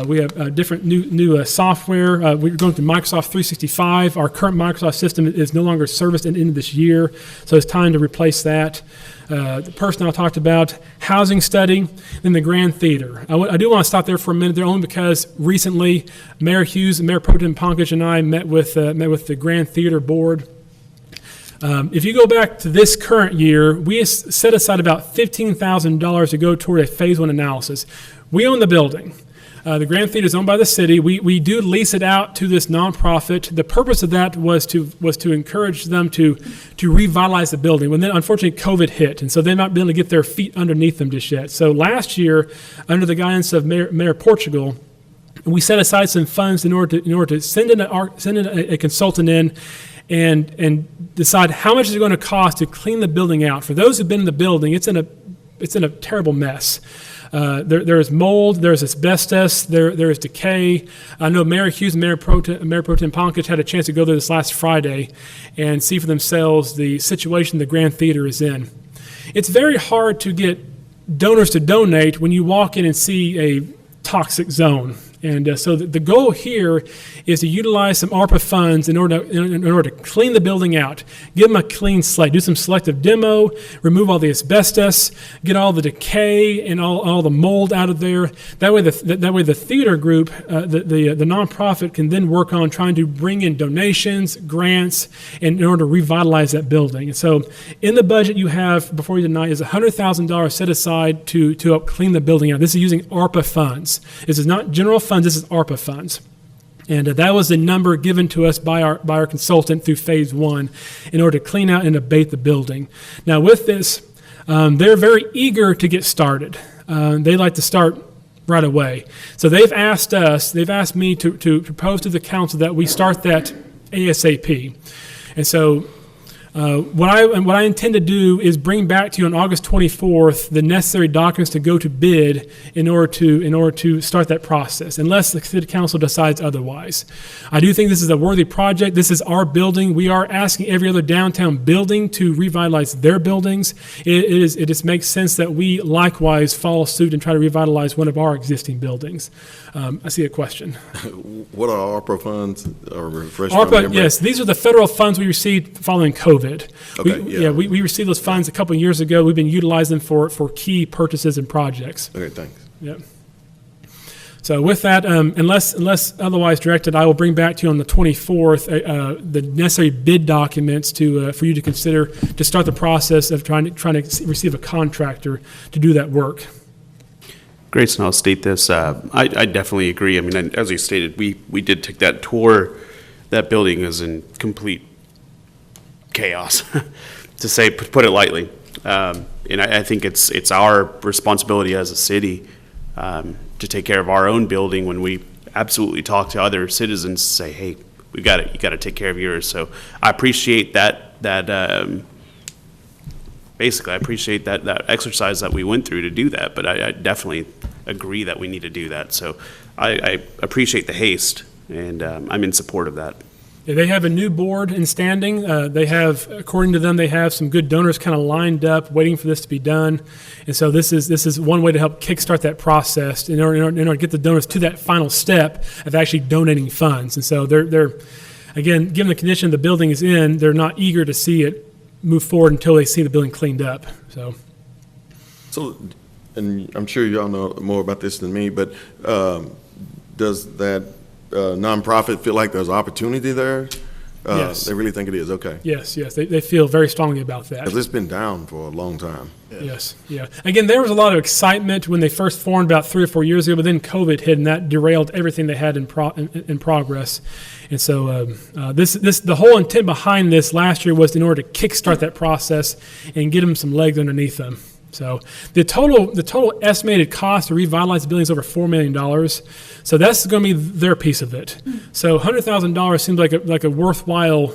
We have different new software. We're going to Microsoft 365. Our current Microsoft system is no longer serviced at the end of this year, so it's time to replace that. The personnel I talked about, housing study, then the Grand Theater. I do want to stop there for a minute there only because recently Mayor Hughes and Mayor Pro Tem Pankaj and I met with the Grand Theater board. If you go back to this current year, we set aside about $15,000 to go toward a phase one analysis. We own the building. The Grand Theater is owned by the city. We do lease it out to this nonprofit. The purpose of that was to encourage them to revitalize the building. When then, unfortunately, COVID hit, and so they're not able to get their feet underneath them just yet. So last year, under the guidance of Mayor Portugal, we set aside some funds in order to send in a consultant in and decide how much is it going to cost to clean the building out. For those who've been in the building, it's in a terrible mess. There is mold, there is asbestos, there is decay. I know Mayor Hughes and Mayor Pro Tem Pankaj had a chance to go there this last Friday and see for themselves the situation the Grand Theater is in. It's very hard to get donors to donate when you walk in and see a toxic zone. And so the goal here is to utilize some ARPA funds in order to clean the building out, give them a clean slate, do some selective demo, remove all the asbestos, get all the decay and all the mold out of there. That way the theater group, the nonprofit, can then work on trying to bring in donations, grants, in order to revitalize that building. And so in the budget you have before you tonight is $100,000 set aside to help clean the building out. This is using ARPA funds. This is not general funds, this is ARPA funds. And that was the number given to us by our consultant through phase one in order to clean out and abate the building. Now with this, they're very eager to get started. They like to start right away. So they've asked me to propose to the council that we start that ASAP. And so what I intend to do is bring back to you on August 24th the necessary documents to go to bid in order to start that process, unless the city council decides otherwise. I do think this is a worthy project. This is our building. We are asking every other downtown building to revitalize their buildings. It just makes sense that we likewise follow suit and try to revitalize one of our existing buildings. I see a question. What are ARPA funds, or refresh my ARPA, memory? yes, these are the federal funds we received following COVID. Okay, yeah. We received those funds a couple of years ago. We've been utilizing them for key purchases and projects. Okay, thanks. Yep. So with that, unless otherwise directed, I will bring back to you on the 24th the necessary bid documents for you to consider to start the process of trying to receive a contractor to do that work. Grace, and I'll state this, I definitely agree. I mean, as you stated, we did take that tour. That building is in complete chaos, to put it lightly. And I think it's our responsibility as a city to take care of our own building when we absolutely talk to other citizens to say, hey, you got to take care of yours. So I appreciate that basically, I appreciate that exercise that we went through to do that, but I definitely agree that we need to do that. So I appreciate the haste, and I'm in support of that. Yeah, they have a new board in standing. They have, according to them, they have some good donors kind of lined up, waiting for this to be done. And so this is one way to help kickstart that process in order to get the donors to that final step of actually donating funds. And so they're again, given the condition the building is in, they're not eager to see it move forward until they see the building cleaned up. So, And I'm sure y'all know more about this than me, but does that nonprofit feel like there's opportunity there? Yes. They really think it is, okay. yes, they feel very strongly about that. Because it's been down for a long time. Yes, yeah. Again, there was a lot of excitement when they first formed about 3 or 4 years ago, but then COVID hit and that derailed everything they had in progress. And so the whole intent behind this last year was in order to kickstart that process and get them some legs underneath them. So the total estimated cost to revitalize the building is over $4 million. So that's going to be their piece of it. So $100,000 seems like a worthwhile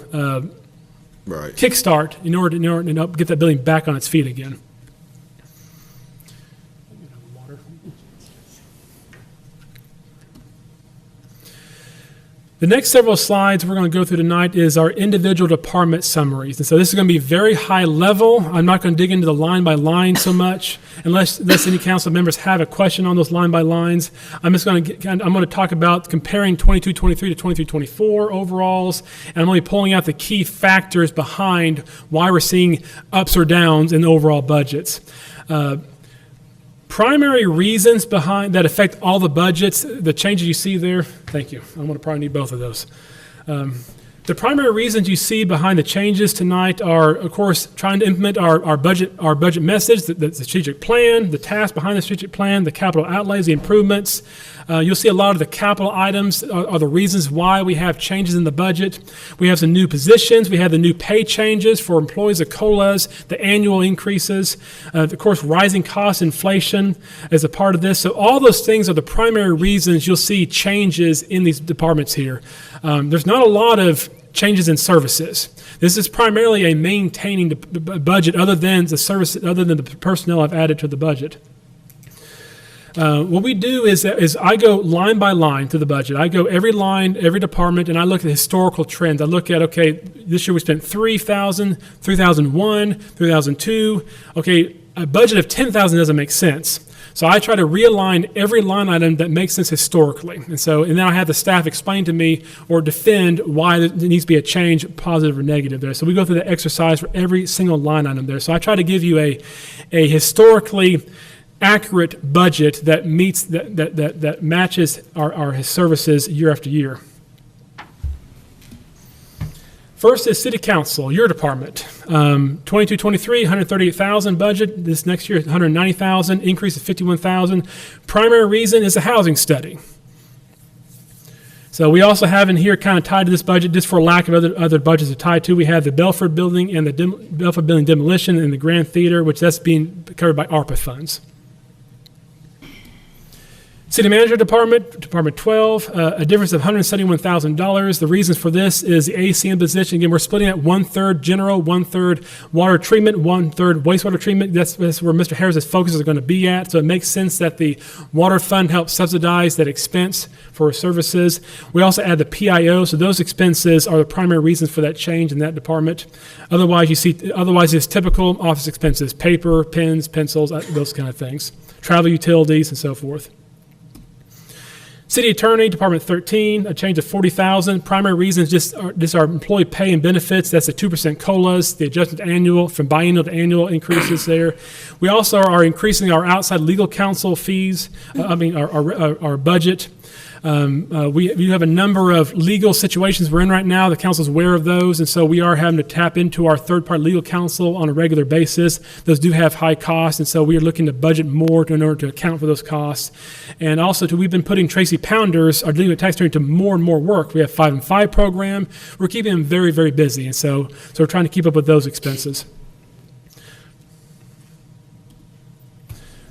Right. kickstart in order to get that building back on its feet again. The next several slides we're going to go through tonight is our individual department summaries. And so this is going to be very high level. I'm not going to dig into the line by line so much unless any council members have a question on those line by lines. I'm going to talk about comparing 22-23 to 23-24 overalls, and I'm only pulling out the key factors behind why we're seeing ups or downs in the overall budgets. Primary reasons behind that affect all the budgets, the changes you see there, thank you. I'm going to probably need both of those. The primary reasons you see behind the changes tonight are, of course, trying to implement our budget message, the strategic plan, the task behind the strategic plan, the capital outlays, the improvements. You'll see a lot of the capital items are the reasons why we have changes in the budget. We have some new positions. We have the new pay changes for employees, the COLAs, the annual increases. Of course, rising costs, inflation as a part of this. So all those things are the primary reasons you'll see changes in these departments here. There's not a lot of changes in services. This is primarily a maintaining the budget other than the personnel I've added to the budget. What we do is I go line by line through the budget. I go every line, every department, and I look at historical trends. I look at, okay, this year we spent $3,000, 2001, 2002. Okay, a budget of 10,000 doesn't make sense. So I try to realign every line item that makes sense historically. And then I have the staff explain to me or defend why there needs to be a change, positive or negative there. So we go through the exercise for every single line item there. So I try to give you a historically accurate budget that meets, that matches our services year after year. First is City Council, your department. 22-23, 138,000 budget. This next year, 190,000, increase of 51,000. Primary reason is a housing study. So we also have in here, kind of tied to this budget, just for lack of other budgets to tie to, we have the Belford Building and the Belford Building demolition and the Grand Theater, which that's being covered by ARPA funds. City Manager Department, Department 12, a difference of $171,000. The reasons for this is the ACM position. Again, we're splitting it 1/3 general, 1/3 water treatment, 1/3 wastewater treatment. That's where Mr. Harris's focus is going to be at. So it makes sense that the water fund helps subsidize that expense for services. We also add the PIO, so those expenses are the primary reasons for that change in that department. Otherwise, it's typical office expenses, paper, pens, pencils, those kind of things, travel utilities, and so forth. City Attorney, Department 13, a change of $40,000. Primary reasons just our employee pay and benefits. That's the 2% COLAs, the adjusted annual from biennial to annual increases there. We also are increasing our outside legal counsel fees. Our budget. We have a number of legal situations we're in right now. The council's aware of those, and so we are having to tap into our third-party legal counsel on a regular basis. Those do have high costs, and so we are looking to budget more in order to account for those costs. And also, we've been putting Tracy Pounders, our delinquent tax attorney, to more and more work. We have 5 and 5 program. We're keeping them very, very busy, and so we're trying to keep up with those expenses.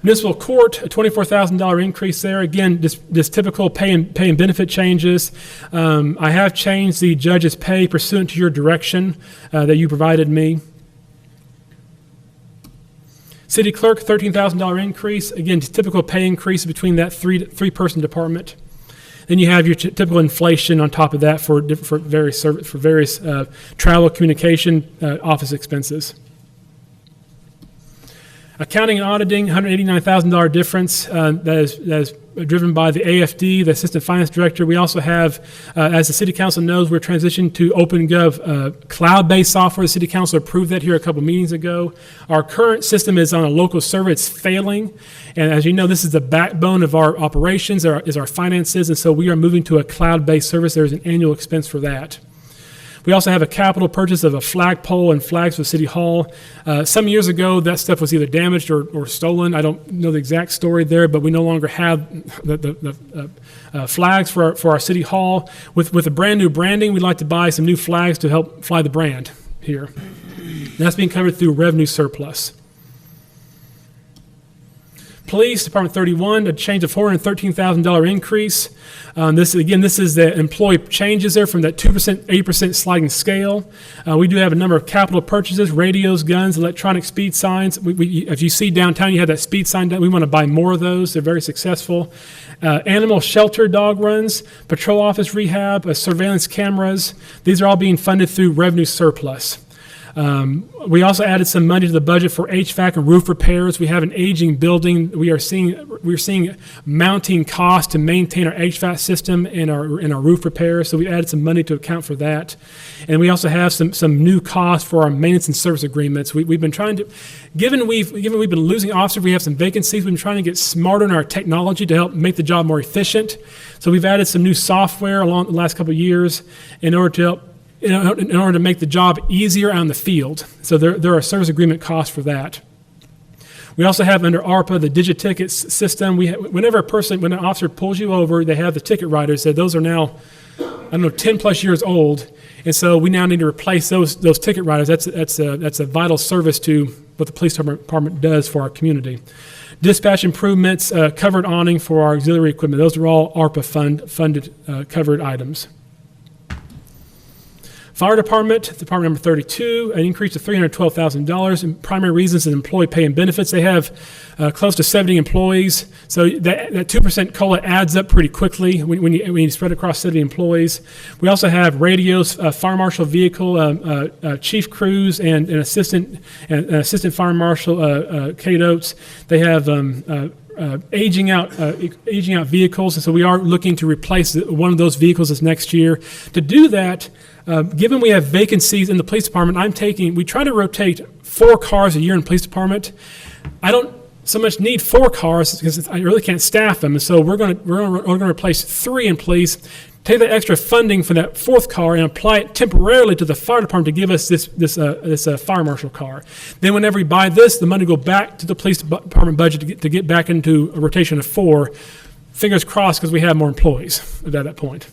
Municipal Court, a $24,000 increase there. Again, just typical pay and benefit changes. I have changed the judge's pay pursuant to your direction that you provided me. City Clerk, $13,000 increase. Again, just typical pay increase between that three-person department. Then you have your typical inflation on top of that for various travel, communication, office expenses. Accounting and auditing, $189,000 difference. That is driven by the AFD, the Assistant Finance Director. We also have, as the City Council knows, we're transitioning to OpenGov cloud-based software. The City Council approved that here a couple meetings ago. Our current system is on a local server. It's failing. And as you know, this is the backbone of our operations, is our finances. And so we are moving to a cloud-based service. There's an annual expense for that. We also have a capital purchase of a flagpole and flags for City Hall. Some years ago, that stuff was either damaged or stolen. I don't know the exact story there, but we no longer have the flags for our City Hall. With the brand new branding, we'd like to buy some new flags to help fly the brand here. And that's being covered through revenue surplus. Police, Department 31, a change of $413,000 increase. This is the employee changes there from that 2%, 8% sliding scale. We do have a number of capital purchases, radios, guns, electronic speed signs. If you see downtown, you have that speed sign down. We want to buy more of those. They're very successful. Animal shelter dog runs, patrol office rehab, surveillance cameras. These are all being funded through revenue surplus. We also added some money to the budget for HVAC and roof repairs. We have an aging building. We're seeing mounting costs to maintain our HVAC system and our roof repairs. So we added some money to account for that. And we also have some new costs for our maintenance and service agreements. We've been trying to, given we've been losing officers, we have some vacancies. We've been trying to get smarter in our technology to help make the job more efficient. So we've added some new software along the last couple of years in order to make the job easier on the field. So there are service agreement costs for that. We also have under ARPA the DigiTicket system. Whenever when an officer pulls you over, they have the ticket writers. Those are now, 10 plus years old. And so we now need to replace those ticket writers. That's a vital service to what the police department does for our community. Dispatch improvements, covered awning for our auxiliary equipment. Those are all ARPA funded covered items. Fire Department number 32, an increase of $312,000. And primary reasons is employee pay and benefits. They have close to 70 employees, so that 2% COLA adds up pretty quickly when you spread across 70 employees. We also have radios, fire marshal vehicle, chief crews, and an assistant fire marshal, Kate Oates. They have aging out vehicles, and so we are looking to replace one of those vehicles this next year. To do that, given we have vacancies in the police department, we try to rotate 4 cars a year in the police department. I don't so much need 4 cars because I really can't staff them, and so we're going to replace 3 in police. Take that extra funding for that 4th car and apply it temporarily to the fire department to give us this fire marshal car. Then whenever we buy this, the money will go back to the police department budget to get back into a rotation of 4. Fingers crossed, because we have more employees at that point.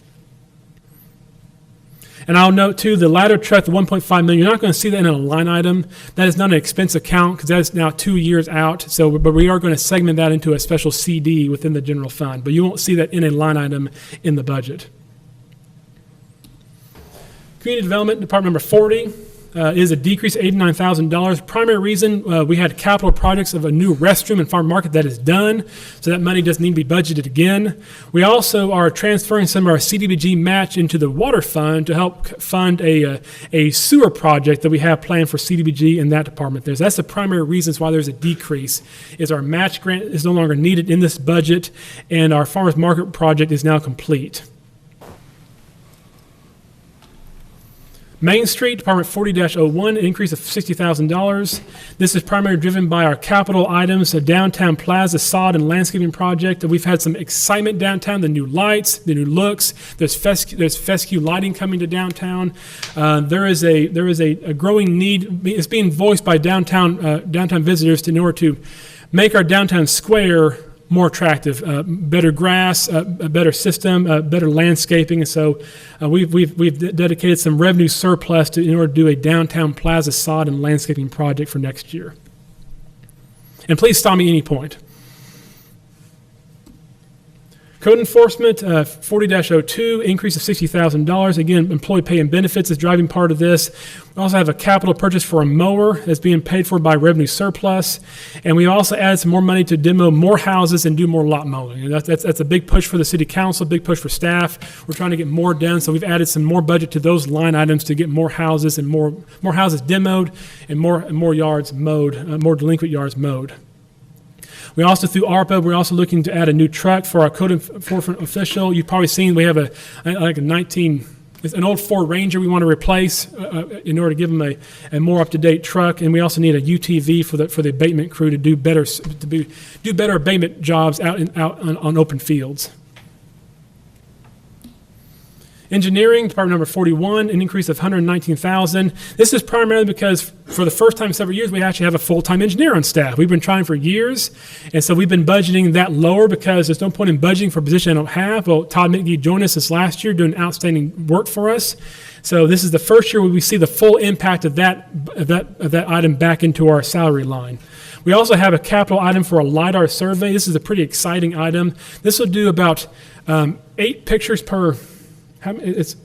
And I'll note too, the ladder truck, the $1.5 million, you're not going to see that in a line item. That is not an expense account because that is now 2 years out. So, but we are going to segment that into a special CD within the general fund. But you won't see that in a line item in the budget. Community Development, Department number 40, is a decrease of $89,000. Primary reason, we had capital projects of a new restroom and farm market that is done, so that money doesn't need to be budgeted again. We also are transferring some of our CDBG match into the water fund to help fund a sewer project that we have planned for CDBG in that department. That's the primary reasons why there's a decrease, is our match grant is no longer needed in this budget, and our farmers market project is now complete. Main Street, Department 40-01, an increase of $60,000. This is primarily driven by our capital items, a downtown plaza sod and landscaping project. We've had some excitement downtown, the new lights, the new looks. There's fescue lighting coming to downtown. There is a growing need. It's being voiced by downtown visitors in order to make our downtown square more attractive, better grass, a better system, better landscaping, and so we've dedicated some revenue surplus in order to do a downtown plaza sod and landscaping project for next year. And please stop me at any point. Code Enforcement, 40-02, increase of $60,000. Again, employee pay and benefits is driving part of this. We also have a capital purchase for a mower that's being paid for by revenue surplus. And we also added some more money to demo more houses and do more lot mowing. And that's a big push for the city council, big push for staff. We're trying to get more done, so we've added some more budget to those line items to get more houses and more houses demoed and more yards mowed, more delinquent yards mowed. We also, through ARPA, we're also looking to add a new truck for our code enforcement official. You've probably seen we have it's an old Ford Ranger we want to replace in order to give them a more up-to-date truck, and we also need a UTV for the abatement crew to do better abatement jobs out on open fields. Engineering, Department number 41, an increase of $119,000. This is primarily because for the first time in several years, we actually have a full-time engineer on staff. We've been trying for years, and so we've been budgeting that lower because there's no point in budgeting for a position I don't have. Well, Todd McGee joined us this last year doing outstanding work for us. So this is the first year where we see the full impact of that item back into our salary line. We also have a capital item for a LiDAR survey. This is a pretty exciting item. This will do about 8 pictures per... It's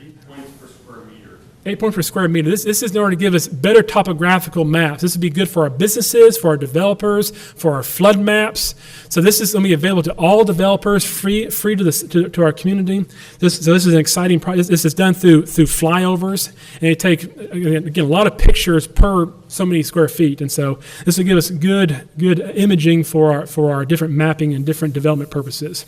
8 points per square meter. 8 points per square meter. This is in order to give us better topographical maps. This would be good for our businesses, for our developers, for our flood maps. So this is going to be available to all developers, free to our community. This is an exciting project. This is done through flyovers, and it take again a lot of pictures per so many square feet. And so this will give us good imaging for our different mapping and different development purposes.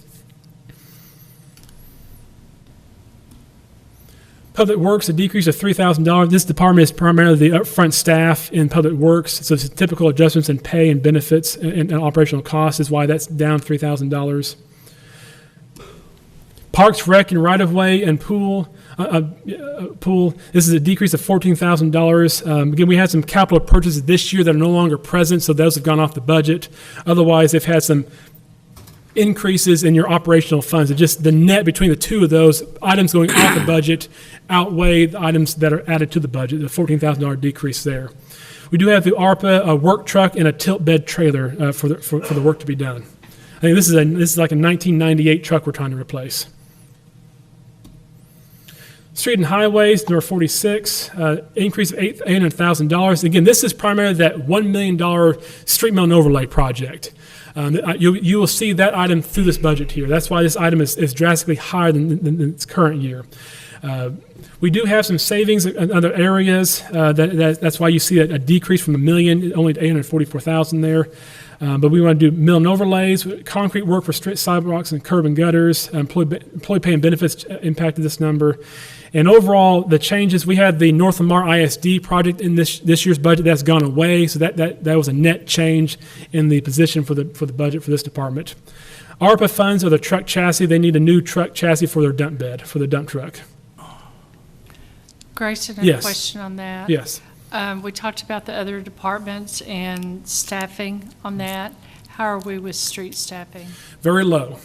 Public Works, a decrease of $3,000. This department is primarily the upfront staff in Public Works, so it's typical adjustments in pay and benefits and operational costs is why that's down $3,000. Parks, Rec, and Right-of-Way and Pool. This is a decrease of $14,000. Again, we had some capital purchases this year that are no longer present, so those have gone off the budget. Otherwise, they've had some increases in your operational funds. It's just the net between the two of those items going off the budget outweigh the items that are added to the budget, the $14,000 decrease there. We do have the ARPA, a work truck, and a tilt bed trailer for the work to be done. I think this is like a 1998 truck we're trying to replace. Street and highways, number 46, increase of $800,000. Again, this is primarily that $1 million street mill and overlay project. You will see that item through this budget here. That's why this item is drastically higher than its current year. We do have some savings in other areas. That's why you see a decrease from $1 million, only to $844,000 there. But we want to do mill and overlays, concrete work for street sidewalks and curb and gutters. Employee pay and benefits impacted this number. And overall, the changes, we had the North Lamar ISD project in this year's budget that's gone away. So that was a net change in the position for the budget for this department. ARPA funds are the truck chassis. They need a new truck chassis for their dump bed, for the dump truck. Grayson, Yes. a question on that. Yes. We talked about the other departments and staffing on that. How are we with street staffing? Very low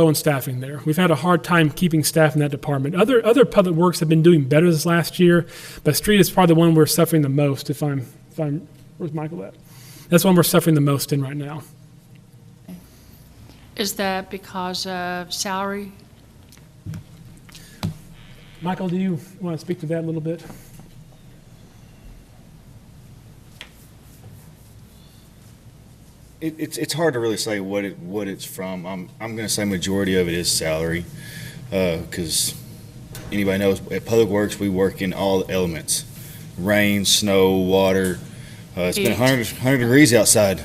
in staffing there. We've had a hard time keeping staff in that department. Other public works have been doing better this last year, but street is probably the one we're suffering the most. Where's Michael at? That's the one we're suffering the most in right now. Is that because of salary? Michael, do you want to speak to that a little bit? It's hard to really say what it's from. I'm going to say majority of it is salary, because anybody knows at Public Works we work in all the elements: rain, snow, water. It's been Heat. 100 degrees outside,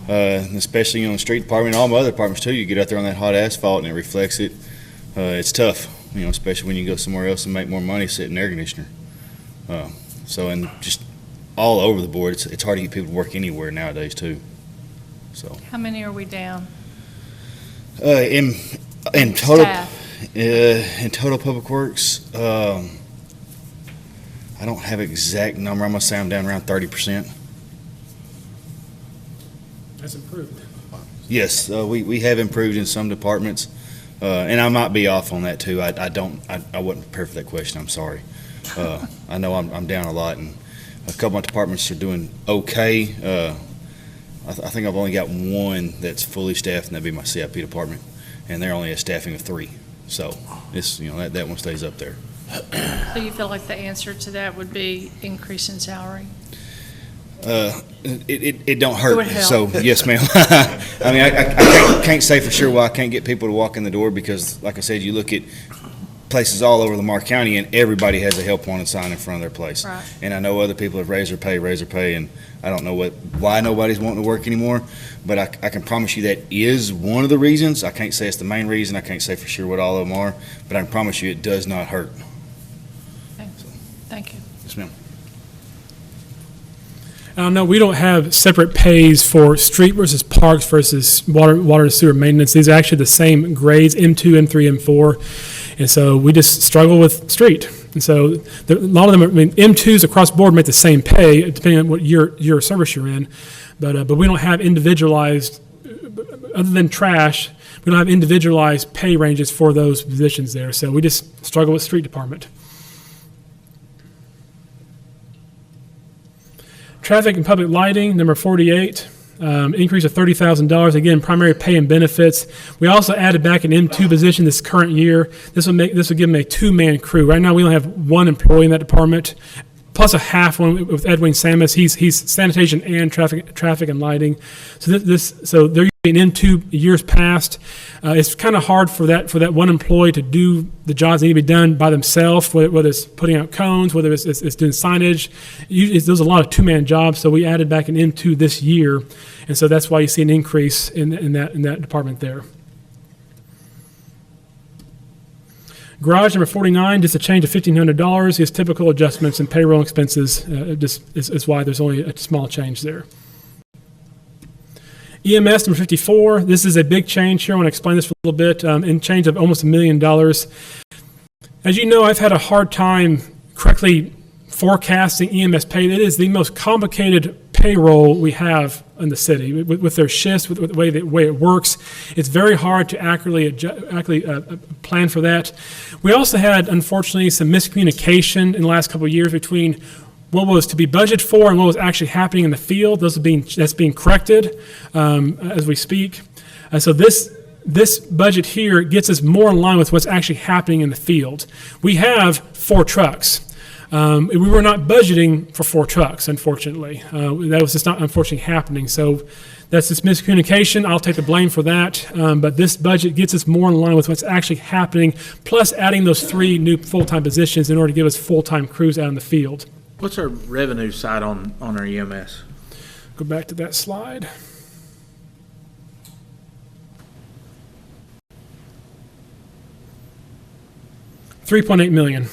especially in the street department and all my other departments too. You get out there on that hot asphalt and it reflects it. It's tough, especially when you go somewhere else and make more money sitting in air conditioner. And just all over the board, it's hard to get people to work anywhere nowadays too. So How many are we down? in total, Staff. in total Public Works, I don't have an exact number. I'm gonna say I'm down around 30%. That's improved. Yes, we have improved in some departments, and I might be off on that too. I wasn't prepared for that question. I'm sorry. I know I'm down a lot, and a couple of departments are doing okay. I think I've only got one that's fully staffed, and that'd be my CIP department, and they're only a staffing of 3. So it's that one stays up there. So you feel like the answer to that would be increase in salary? It don't It hurt. would help. So yes, ma'am. I mean, I can't say for sure why I can't get people to walk in the door, because, like I said, you look at places all over Lamar County, and everybody has a help wanted sign in front of their place. Right. And I know other people have raised their pay, and I don't know why nobody's wanting to work anymore, but I can promise you that is one of the reasons. I can't say it's the main reason. I can't say for sure what all of them are, but I can promise you it does not hurt. Thank you. Yes, ma'am. No, we don't have separate pays for street versus parks versus water and sewer maintenance. These are actually the same grades, M2, M3, M4. And so we just struggle with street. And so a lot of them, M2s across the board make the same pay, depending on what year service you're in. But we don't have individualized, other than trash, we don't have individualized pay ranges for those positions there. So we just struggle with street department. Traffic and public lighting, number 48, increase of $30,000. Again, primary pay and benefits. We also added back an M2 position this current year. This will give them a 2-man crew. Right now, we only have 1 employee in that department, plus a half one with Edwin Samus. He's sanitation and traffic and lighting. So they're in M2 years past. It's kind of hard for that one employee to do the jobs that need to be done by themselves, whether it's putting out cones, whether it's doing signage. There's a lot of 2-man jobs, so we added back an M2 this year, and so that's why you see an increase in that department there. Garage number 49, just a change of $1,500. Is typical adjustments in payroll expenses. Just is why there's only a small change there. EMS number 54, this is a big change here. I want to explain this for a little bit, in change of almost $1 million. As you know, I've had a hard time correctly forecasting EMS pay. It is the most complicated payroll we have in the city with their shifts, with the way it works. It's very hard to accurately plan for that. We also had, unfortunately, some miscommunication in the last couple of years between what was to be budgeted for and what was actually happening in the field. That's being corrected as we speak. So this this budget here gets us more in line with what's actually happening in the field. We have 4 trucks. We were not budgeting for 4 trucks, unfortunately. That was just not unfortunately happening. So that's just miscommunication. I'll take the blame for that. But this budget gets us more in line with what's actually happening, plus adding those 3 new full-time positions in order to give us full-time crews out in the field. What's our revenue side on our EMS? Go back to that slide. $3.8 million.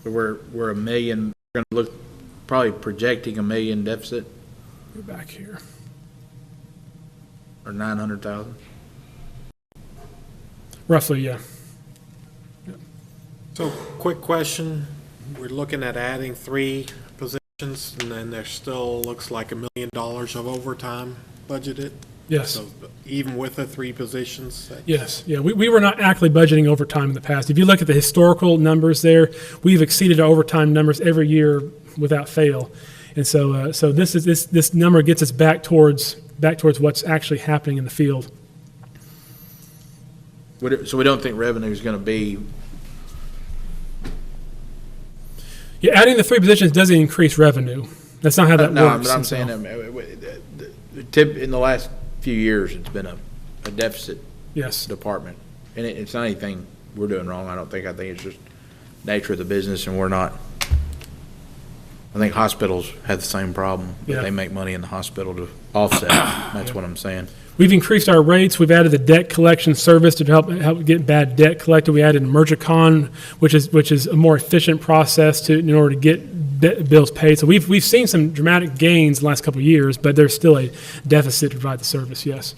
So we're $1 million, we're gonna look, probably projecting $1 million deficit, Go back here. or 900,000? Roughly, yeah. So, quick question. We're looking at adding 3 positions, and then there still looks like $1 million of overtime budgeted. Yes. So even with the 3 positions? Yes, yeah, we were not actually budgeting overtime in the past. If you look at the historical numbers there, we've exceeded our overtime numbers every year without fail. And so, this number gets us back towards what's actually happening in the field. So we don't think revenue is gonna be, Yeah, adding the 3 positions doesn't increase revenue. That's not how that no, works. but I'm And so- saying, in the last few years, it's been a deficit Yes, department. And it's not anything we're doing wrong, I don't think. I think it's just nature of the business, and we're not. I think hospitals have the same problem, but Yeah. they make money in the hospital to offset. That's what I'm saying. we've increased our rates. We've added the debt collection service to help get bad debt collected. We added Emergicon, which is a more efficient process in order to get bills paid. So we've seen some dramatic gains the last couple of years, but there's still a deficit to provide the service. Yes.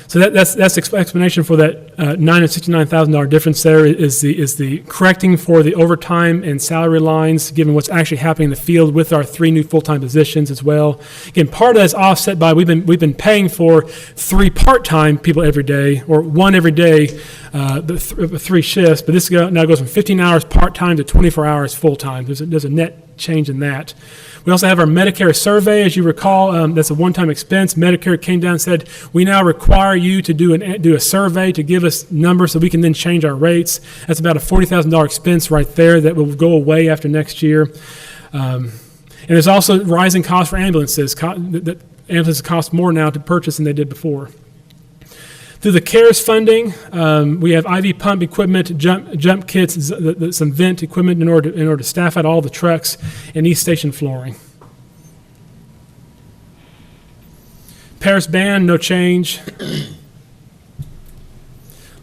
So that's the explanation for that $969,000 difference. There is the correcting for the overtime and salary lines, given what's actually happening in the field with our 3 new full-time positions as well. Again, part of that is offset by we've been paying for 3 part-time people every day, or 1 every day, 3 shifts. But this now goes from 15 hours part-time to 24 hours full-time. There's a net change in that. We also have our Medicare survey. As you recall, that's a one-time expense. Medicare came down and said, we now require you to do a survey to give us numbers so we can then change our rates. That's about a $40,000 expense right there that will go away after next year. And there's also rising costs for ambulances. Ambulances cost more now to purchase than they did before. Through the CARES funding, we have IV pump equipment, jump kits, some vent equipment in order to staff out all the trucks, and East Station flooring. Paris band, no change.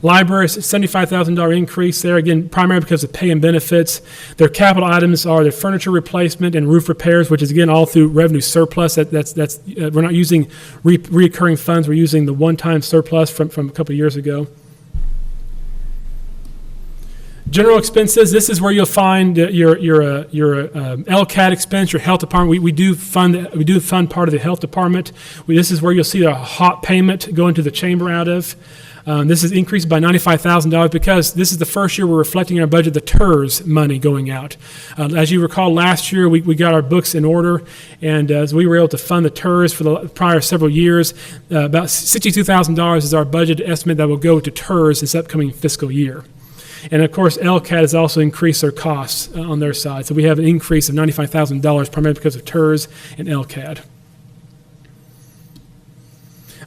Library, $75,000 increase there, again, primarily because of pay and benefits. Their capital items are their furniture replacement and roof repairs, which is, again, all through revenue surplus. We're not using recurring funds. We're using the one-time surplus from a couple of years ago. General expenses, this is where you'll find your LCAT expense, your health department. We do fund part of the health department. This is where you'll see a HOP payment go into the chamber out of. This is increased by $95,000 because this is the first year we're reflecting in our budget the TERS money going out. As you recall, last year we got our books in order, and as we were able to fund the TERS for the prior several years, about $62,000 is our budget estimate that will go to TERS this upcoming fiscal year. And of course, LCAT has also increased their costs on their side. So we have an increase of $95,000 primarily because of TERS and LCAT.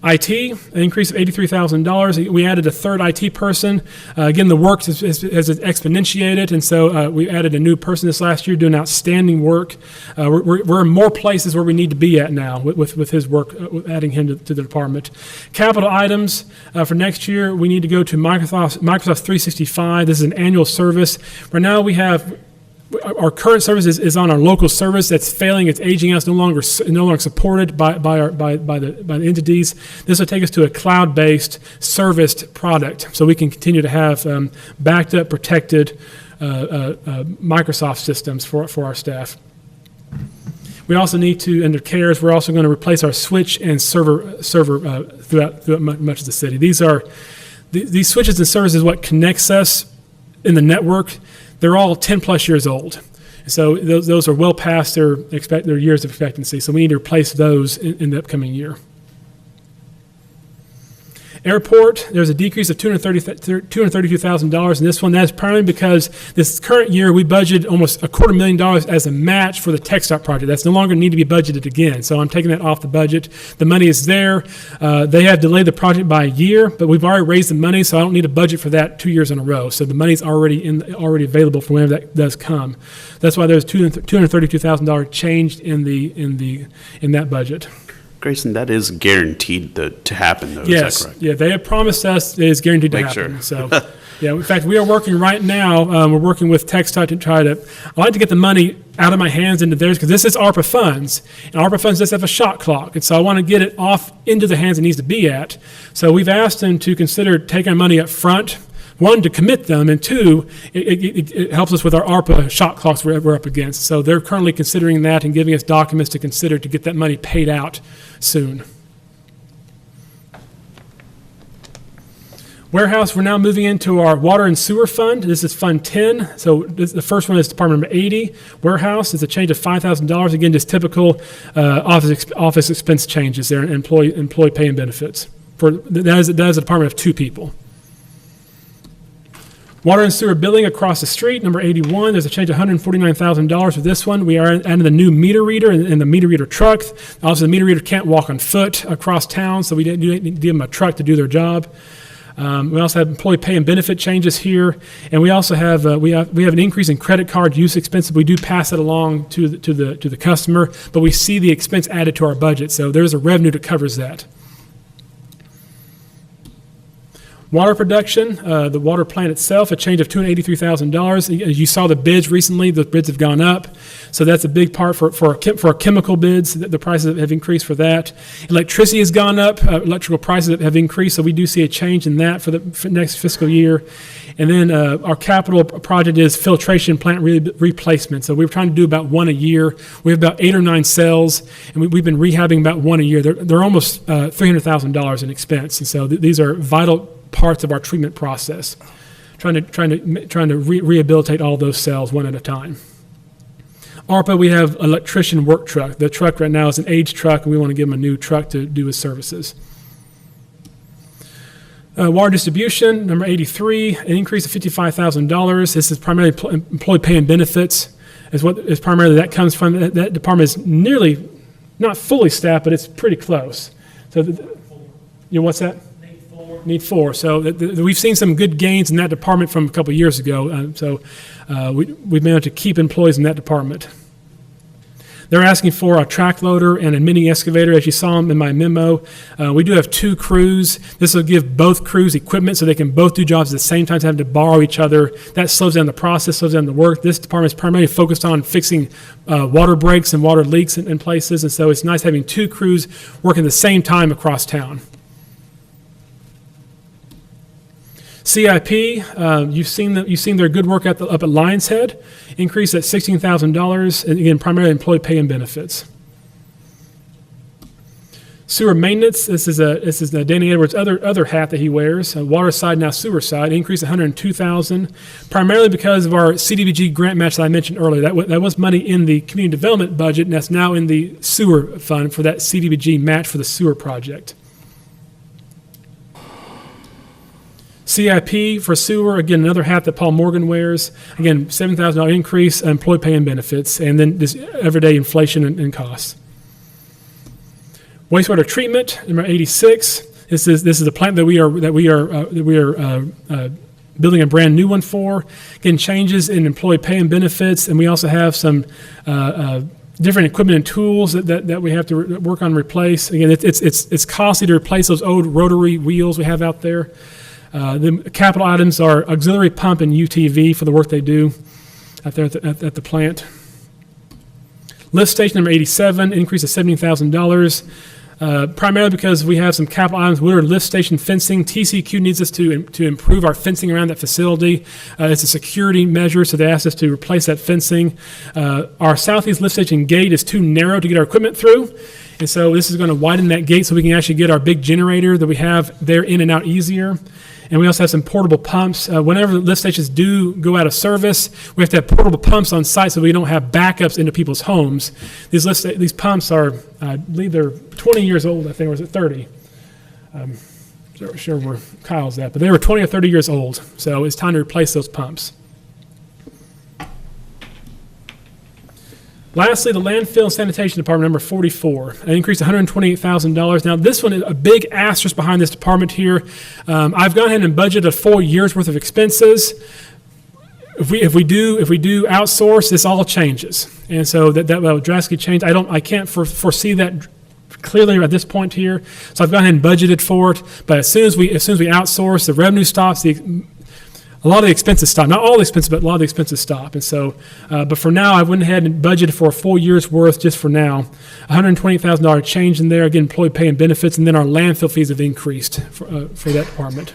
IT, an increase of $83,000. We added a 3rd IT person. Again, the work has exponentiated, and so we added a new person this last year doing outstanding work. We're in more places where we need to be at now with his work, adding him to the department. Capital items for next year, we need to go to Microsoft 365. This is an annual service. Right now we have our current service is on our local service that's failing, it's aging out, it's no longer supported by the entities. This will take us to a cloud-based serviced product so we can continue to have backed up, protected Microsoft systems for our staff. We also need to, under CARES, we're also going to replace our switch and server throughout much of the city. These switches and servers is what connects us in the network. They're all 10-plus years old. So those are well past their years of expectancy. So we need to replace those in the upcoming year. Airport, there's a decrease of $232,000 in this one. That's primarily because this current year, we budgeted almost $250,000 as a match for the TechStop project. That's no longer need to be budgeted again, so I'm taking that off the budget. The money is there. They have delayed the project by a year, but we've already raised the money, so I don't need a budget for that 2 years in a row. So the money's already available for whenever that does come. That's why there's $232,000 changed in that budget. Grayson, that is guaranteed to happen, though, is that Yes, correct? yeah, they have promised us it is guaranteed to Make happen. sure. So, yeah, in fact, we are working right now, we're working with TxDOT to I like to get the money out of my hands into theirs, because this is ARPA funds, and ARPA funds does have a shot clock, and so I want to get it off into the hands it needs to be at. So we've asked them to consider taking our money up front, one, to commit them, and two, it helps us with our ARPA shot clocks we're up against. So they're currently considering that and giving us documents to consider to get that money paid out soon. Warehouse, we're now moving into our water and sewer fund. This is Fund 10. So the first one is Department number 80. Warehouse is a change of $5,000. Again, just typical office expense changes there, employee pay and benefits. That is a department of 2 people. Water and sewer billing across the street, number 81, there's a change of $149,000 for this one. We are adding the new meter reader and the meter reader truck. Also, the meter reader can't walk on foot across town, so we didn't give them a truck to do their job. We also have employee pay and benefit changes here, and we also have we have an increase in credit card use expenses. We do pass it along to the customer, but we see the expense added to our budget, so there's a revenue that covers that. Water production, the water plant itself, a change of $283,000. As you saw the bids recently, the bids have gone up. So that's a big part for our chemical bids. The prices have increased for that. Electricity has gone up. Electrical prices have increased. So we do see a change in that for next fiscal year. And then our capital project is filtration plant replacement. So we're trying to do about 1 a year. We have about 8 or 9 cells, and we've been rehabbing about 1 a year. They're almost $300,000 in expense. And so these are vital parts of our treatment process, trying to rehabilitate all those cells one at a time. ARPA, we have electrician work truck. The truck right now is an aged truck, and we want to give him a new truck to do his services. Water distribution, number 83, an increase of $55,000. This is primarily employee pay and benefits, is primarily that comes from. That department is nearly, not fully staffed, but it's pretty close. So, what's that? Need 4. So we've seen some good gains in that department from a couple of years ago. We've managed to keep employees in that department. They're asking for a track loader and a mini excavator, as you saw them in my memo. We do have 2 crews. This will give both crews equipment so they can both do jobs at the same time, having to borrow each other. That slows down the process, slows down the work. This department is primarily focused on fixing water breaks and water leaks in places, and so it's nice having 2 crews working at the same time across town. CIP, you've seen their good work up at Lions Head, increase at $16,000, and again, primarily employee pay and benefits. Sewer maintenance, this is Danny Edwards' other hat that he wears, water side, now sewer side, increase $102,000, primarily because of our CDBG grant match that I mentioned earlier. That was money in the community development budget, and that's now in the sewer fund for that CDBG match for the sewer project. CIP for sewer, again, another hat that Paul Morgan wears. Again, $7,000 increase, employee pay and benefits, and then just everyday inflation and costs. Wastewater treatment, number 86. This is a plant that we are building a brand new one for. Again, changes in employee pay and benefits, and we also have some different equipment and tools that we have to work on and replace. Again, it's costly to replace those old rotary wheels we have out there. The capital items are auxiliary pump and UTV for the work they do out there at the plant. Lift station number 87, increase of $17,000, primarily because we have some capital items. We're lift station fencing. TCQ needs us to improve our fencing around that facility. It's a security measure, so they asked us to replace that fencing. Our southeast lift station gate is too narrow to get our equipment through. And so this is going to widen that gate so we can actually get our big generator that we have there in and out easier. And we also have some portable pumps. Whenever the lift stations do go out of service, we have to have portable pumps on site so we don't have backups into people's homes. These pumps are, I believe they're 20 years old, I think, or is it 30? sure where Kyle's at, but they were 20 or 30 years old, so it's time to replace those pumps. Lastly, the landfill and sanitation department, number 44, an increase of $128,000. Now, this one is a big asterisk behind this department here. I've gone ahead and budgeted a full year's worth of expenses. If we do outsource, this all changes, and so that will drastically change. I can't foresee that clearly at this point here. So I've gone ahead and budgeted for it. But as soon as we outsource, the revenue stops. A lot of the expenses stop. Not all the expenses, but a lot of the expenses stop. And so, but for now, I went ahead and budgeted for a full year's worth just for now. $120,000 change in there. Again, employee pay and benefits, and then our landfill fees have increased for that department.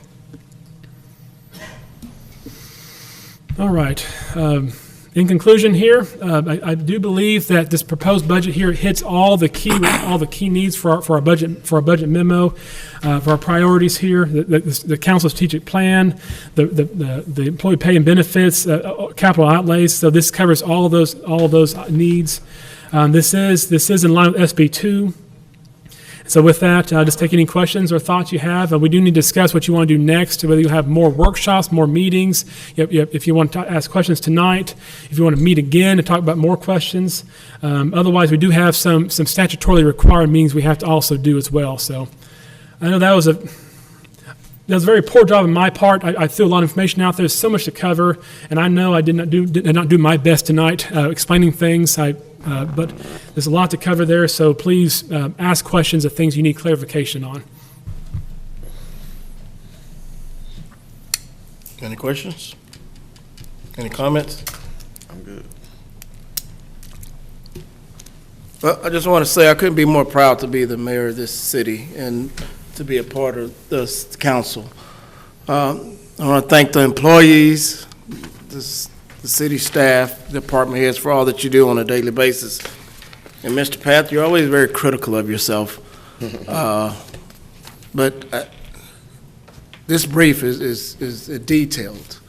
All right. In conclusion here, I do believe that this proposed budget here hits all the key needs for our budget memo, for our priorities here, the council strategic plan, the employee pay and benefits, capital outlays. So this covers all of those needs. This is in line with SB 2. So with that, just take any questions or thoughts you have. We do need to discuss what you want to do next, whether you have more workshops, more meetings, if you want to ask questions tonight, if you want to meet again and talk about more questions. Otherwise, we do have some statutorily required meetings we have to also do as well. So I know that was a very poor job on my part. I threw a lot of information out there. There's so much to cover, and I know I did not do my best tonight explaining things. But there's a lot to cover there, so please ask questions of things you need clarification on. Any questions? Any comments? I'm good. Well, I just want to say I couldn't be more proud to be the mayor of this city and to be a part of this council. I want to thank the employees, the city staff, department heads for all that you do on a daily basis. And Mr. Path, you're always very critical of yourself. But this brief is detailed.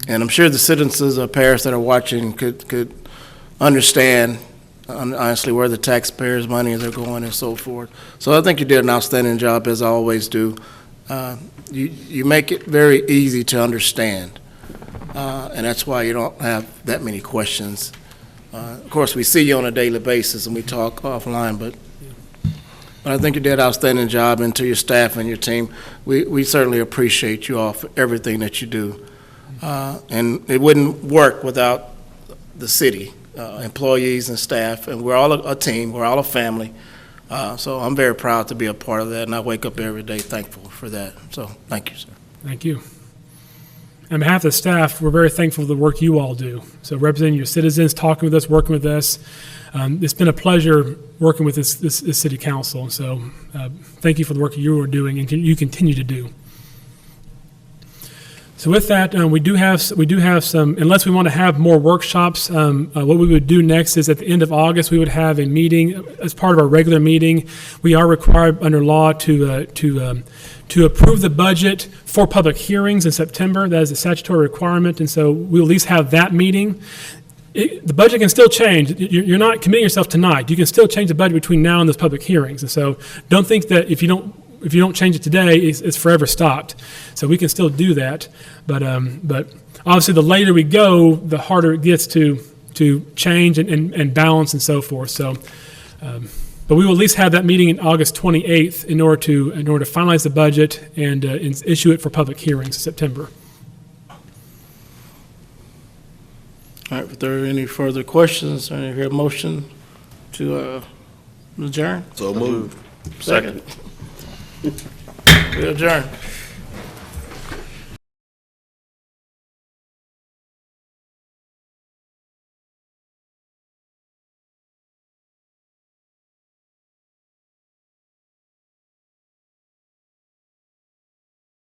And I'm sure the citizens of Paris that are watching could understand honestly where the taxpayers' money are going and so forth. So I think you did an outstanding job, as I always do. You make it very easy to understand. And that's why you don't have that many questions. Of course, we see you on a daily basis and we talk offline, but I think you did an outstanding job, and to your staff and your team, we certainly appreciate you all for everything that you do. And it wouldn't work without the city, employees and staff, and we're all a team, we're all a family. So I'm very proud to be a part of that, and I wake up every day thankful for that. So thank you, sir. Thank you. On behalf of the staff, we're very thankful for the work you all do. So representing your citizens, talking with us, working with us. It's been a pleasure working with this city council. So thank you for the work you are doing and you continue to do. So with that, we do have some, unless we want to have more workshops, what we would do next is at the end of August, we would have a meeting as part of our regular meeting. We are required under law to approve the budget for public hearings in September. That is a statutory requirement, and so we'll at least have that meeting. The budget can still change. You're not committing yourself tonight. You can still change the budget between now and those public hearings, and so don't think that if you don't change it today, it's forever stopped. So we can still do that, but obviously the later we go, the harder it gets to change and balance and so forth. So, but we will at least have that meeting in August 28th in order to finalize the budget and issue it for public hearings in September. All right, if there are any further questions, I hear a motion to adjourn. So moved. Second. We adjourn.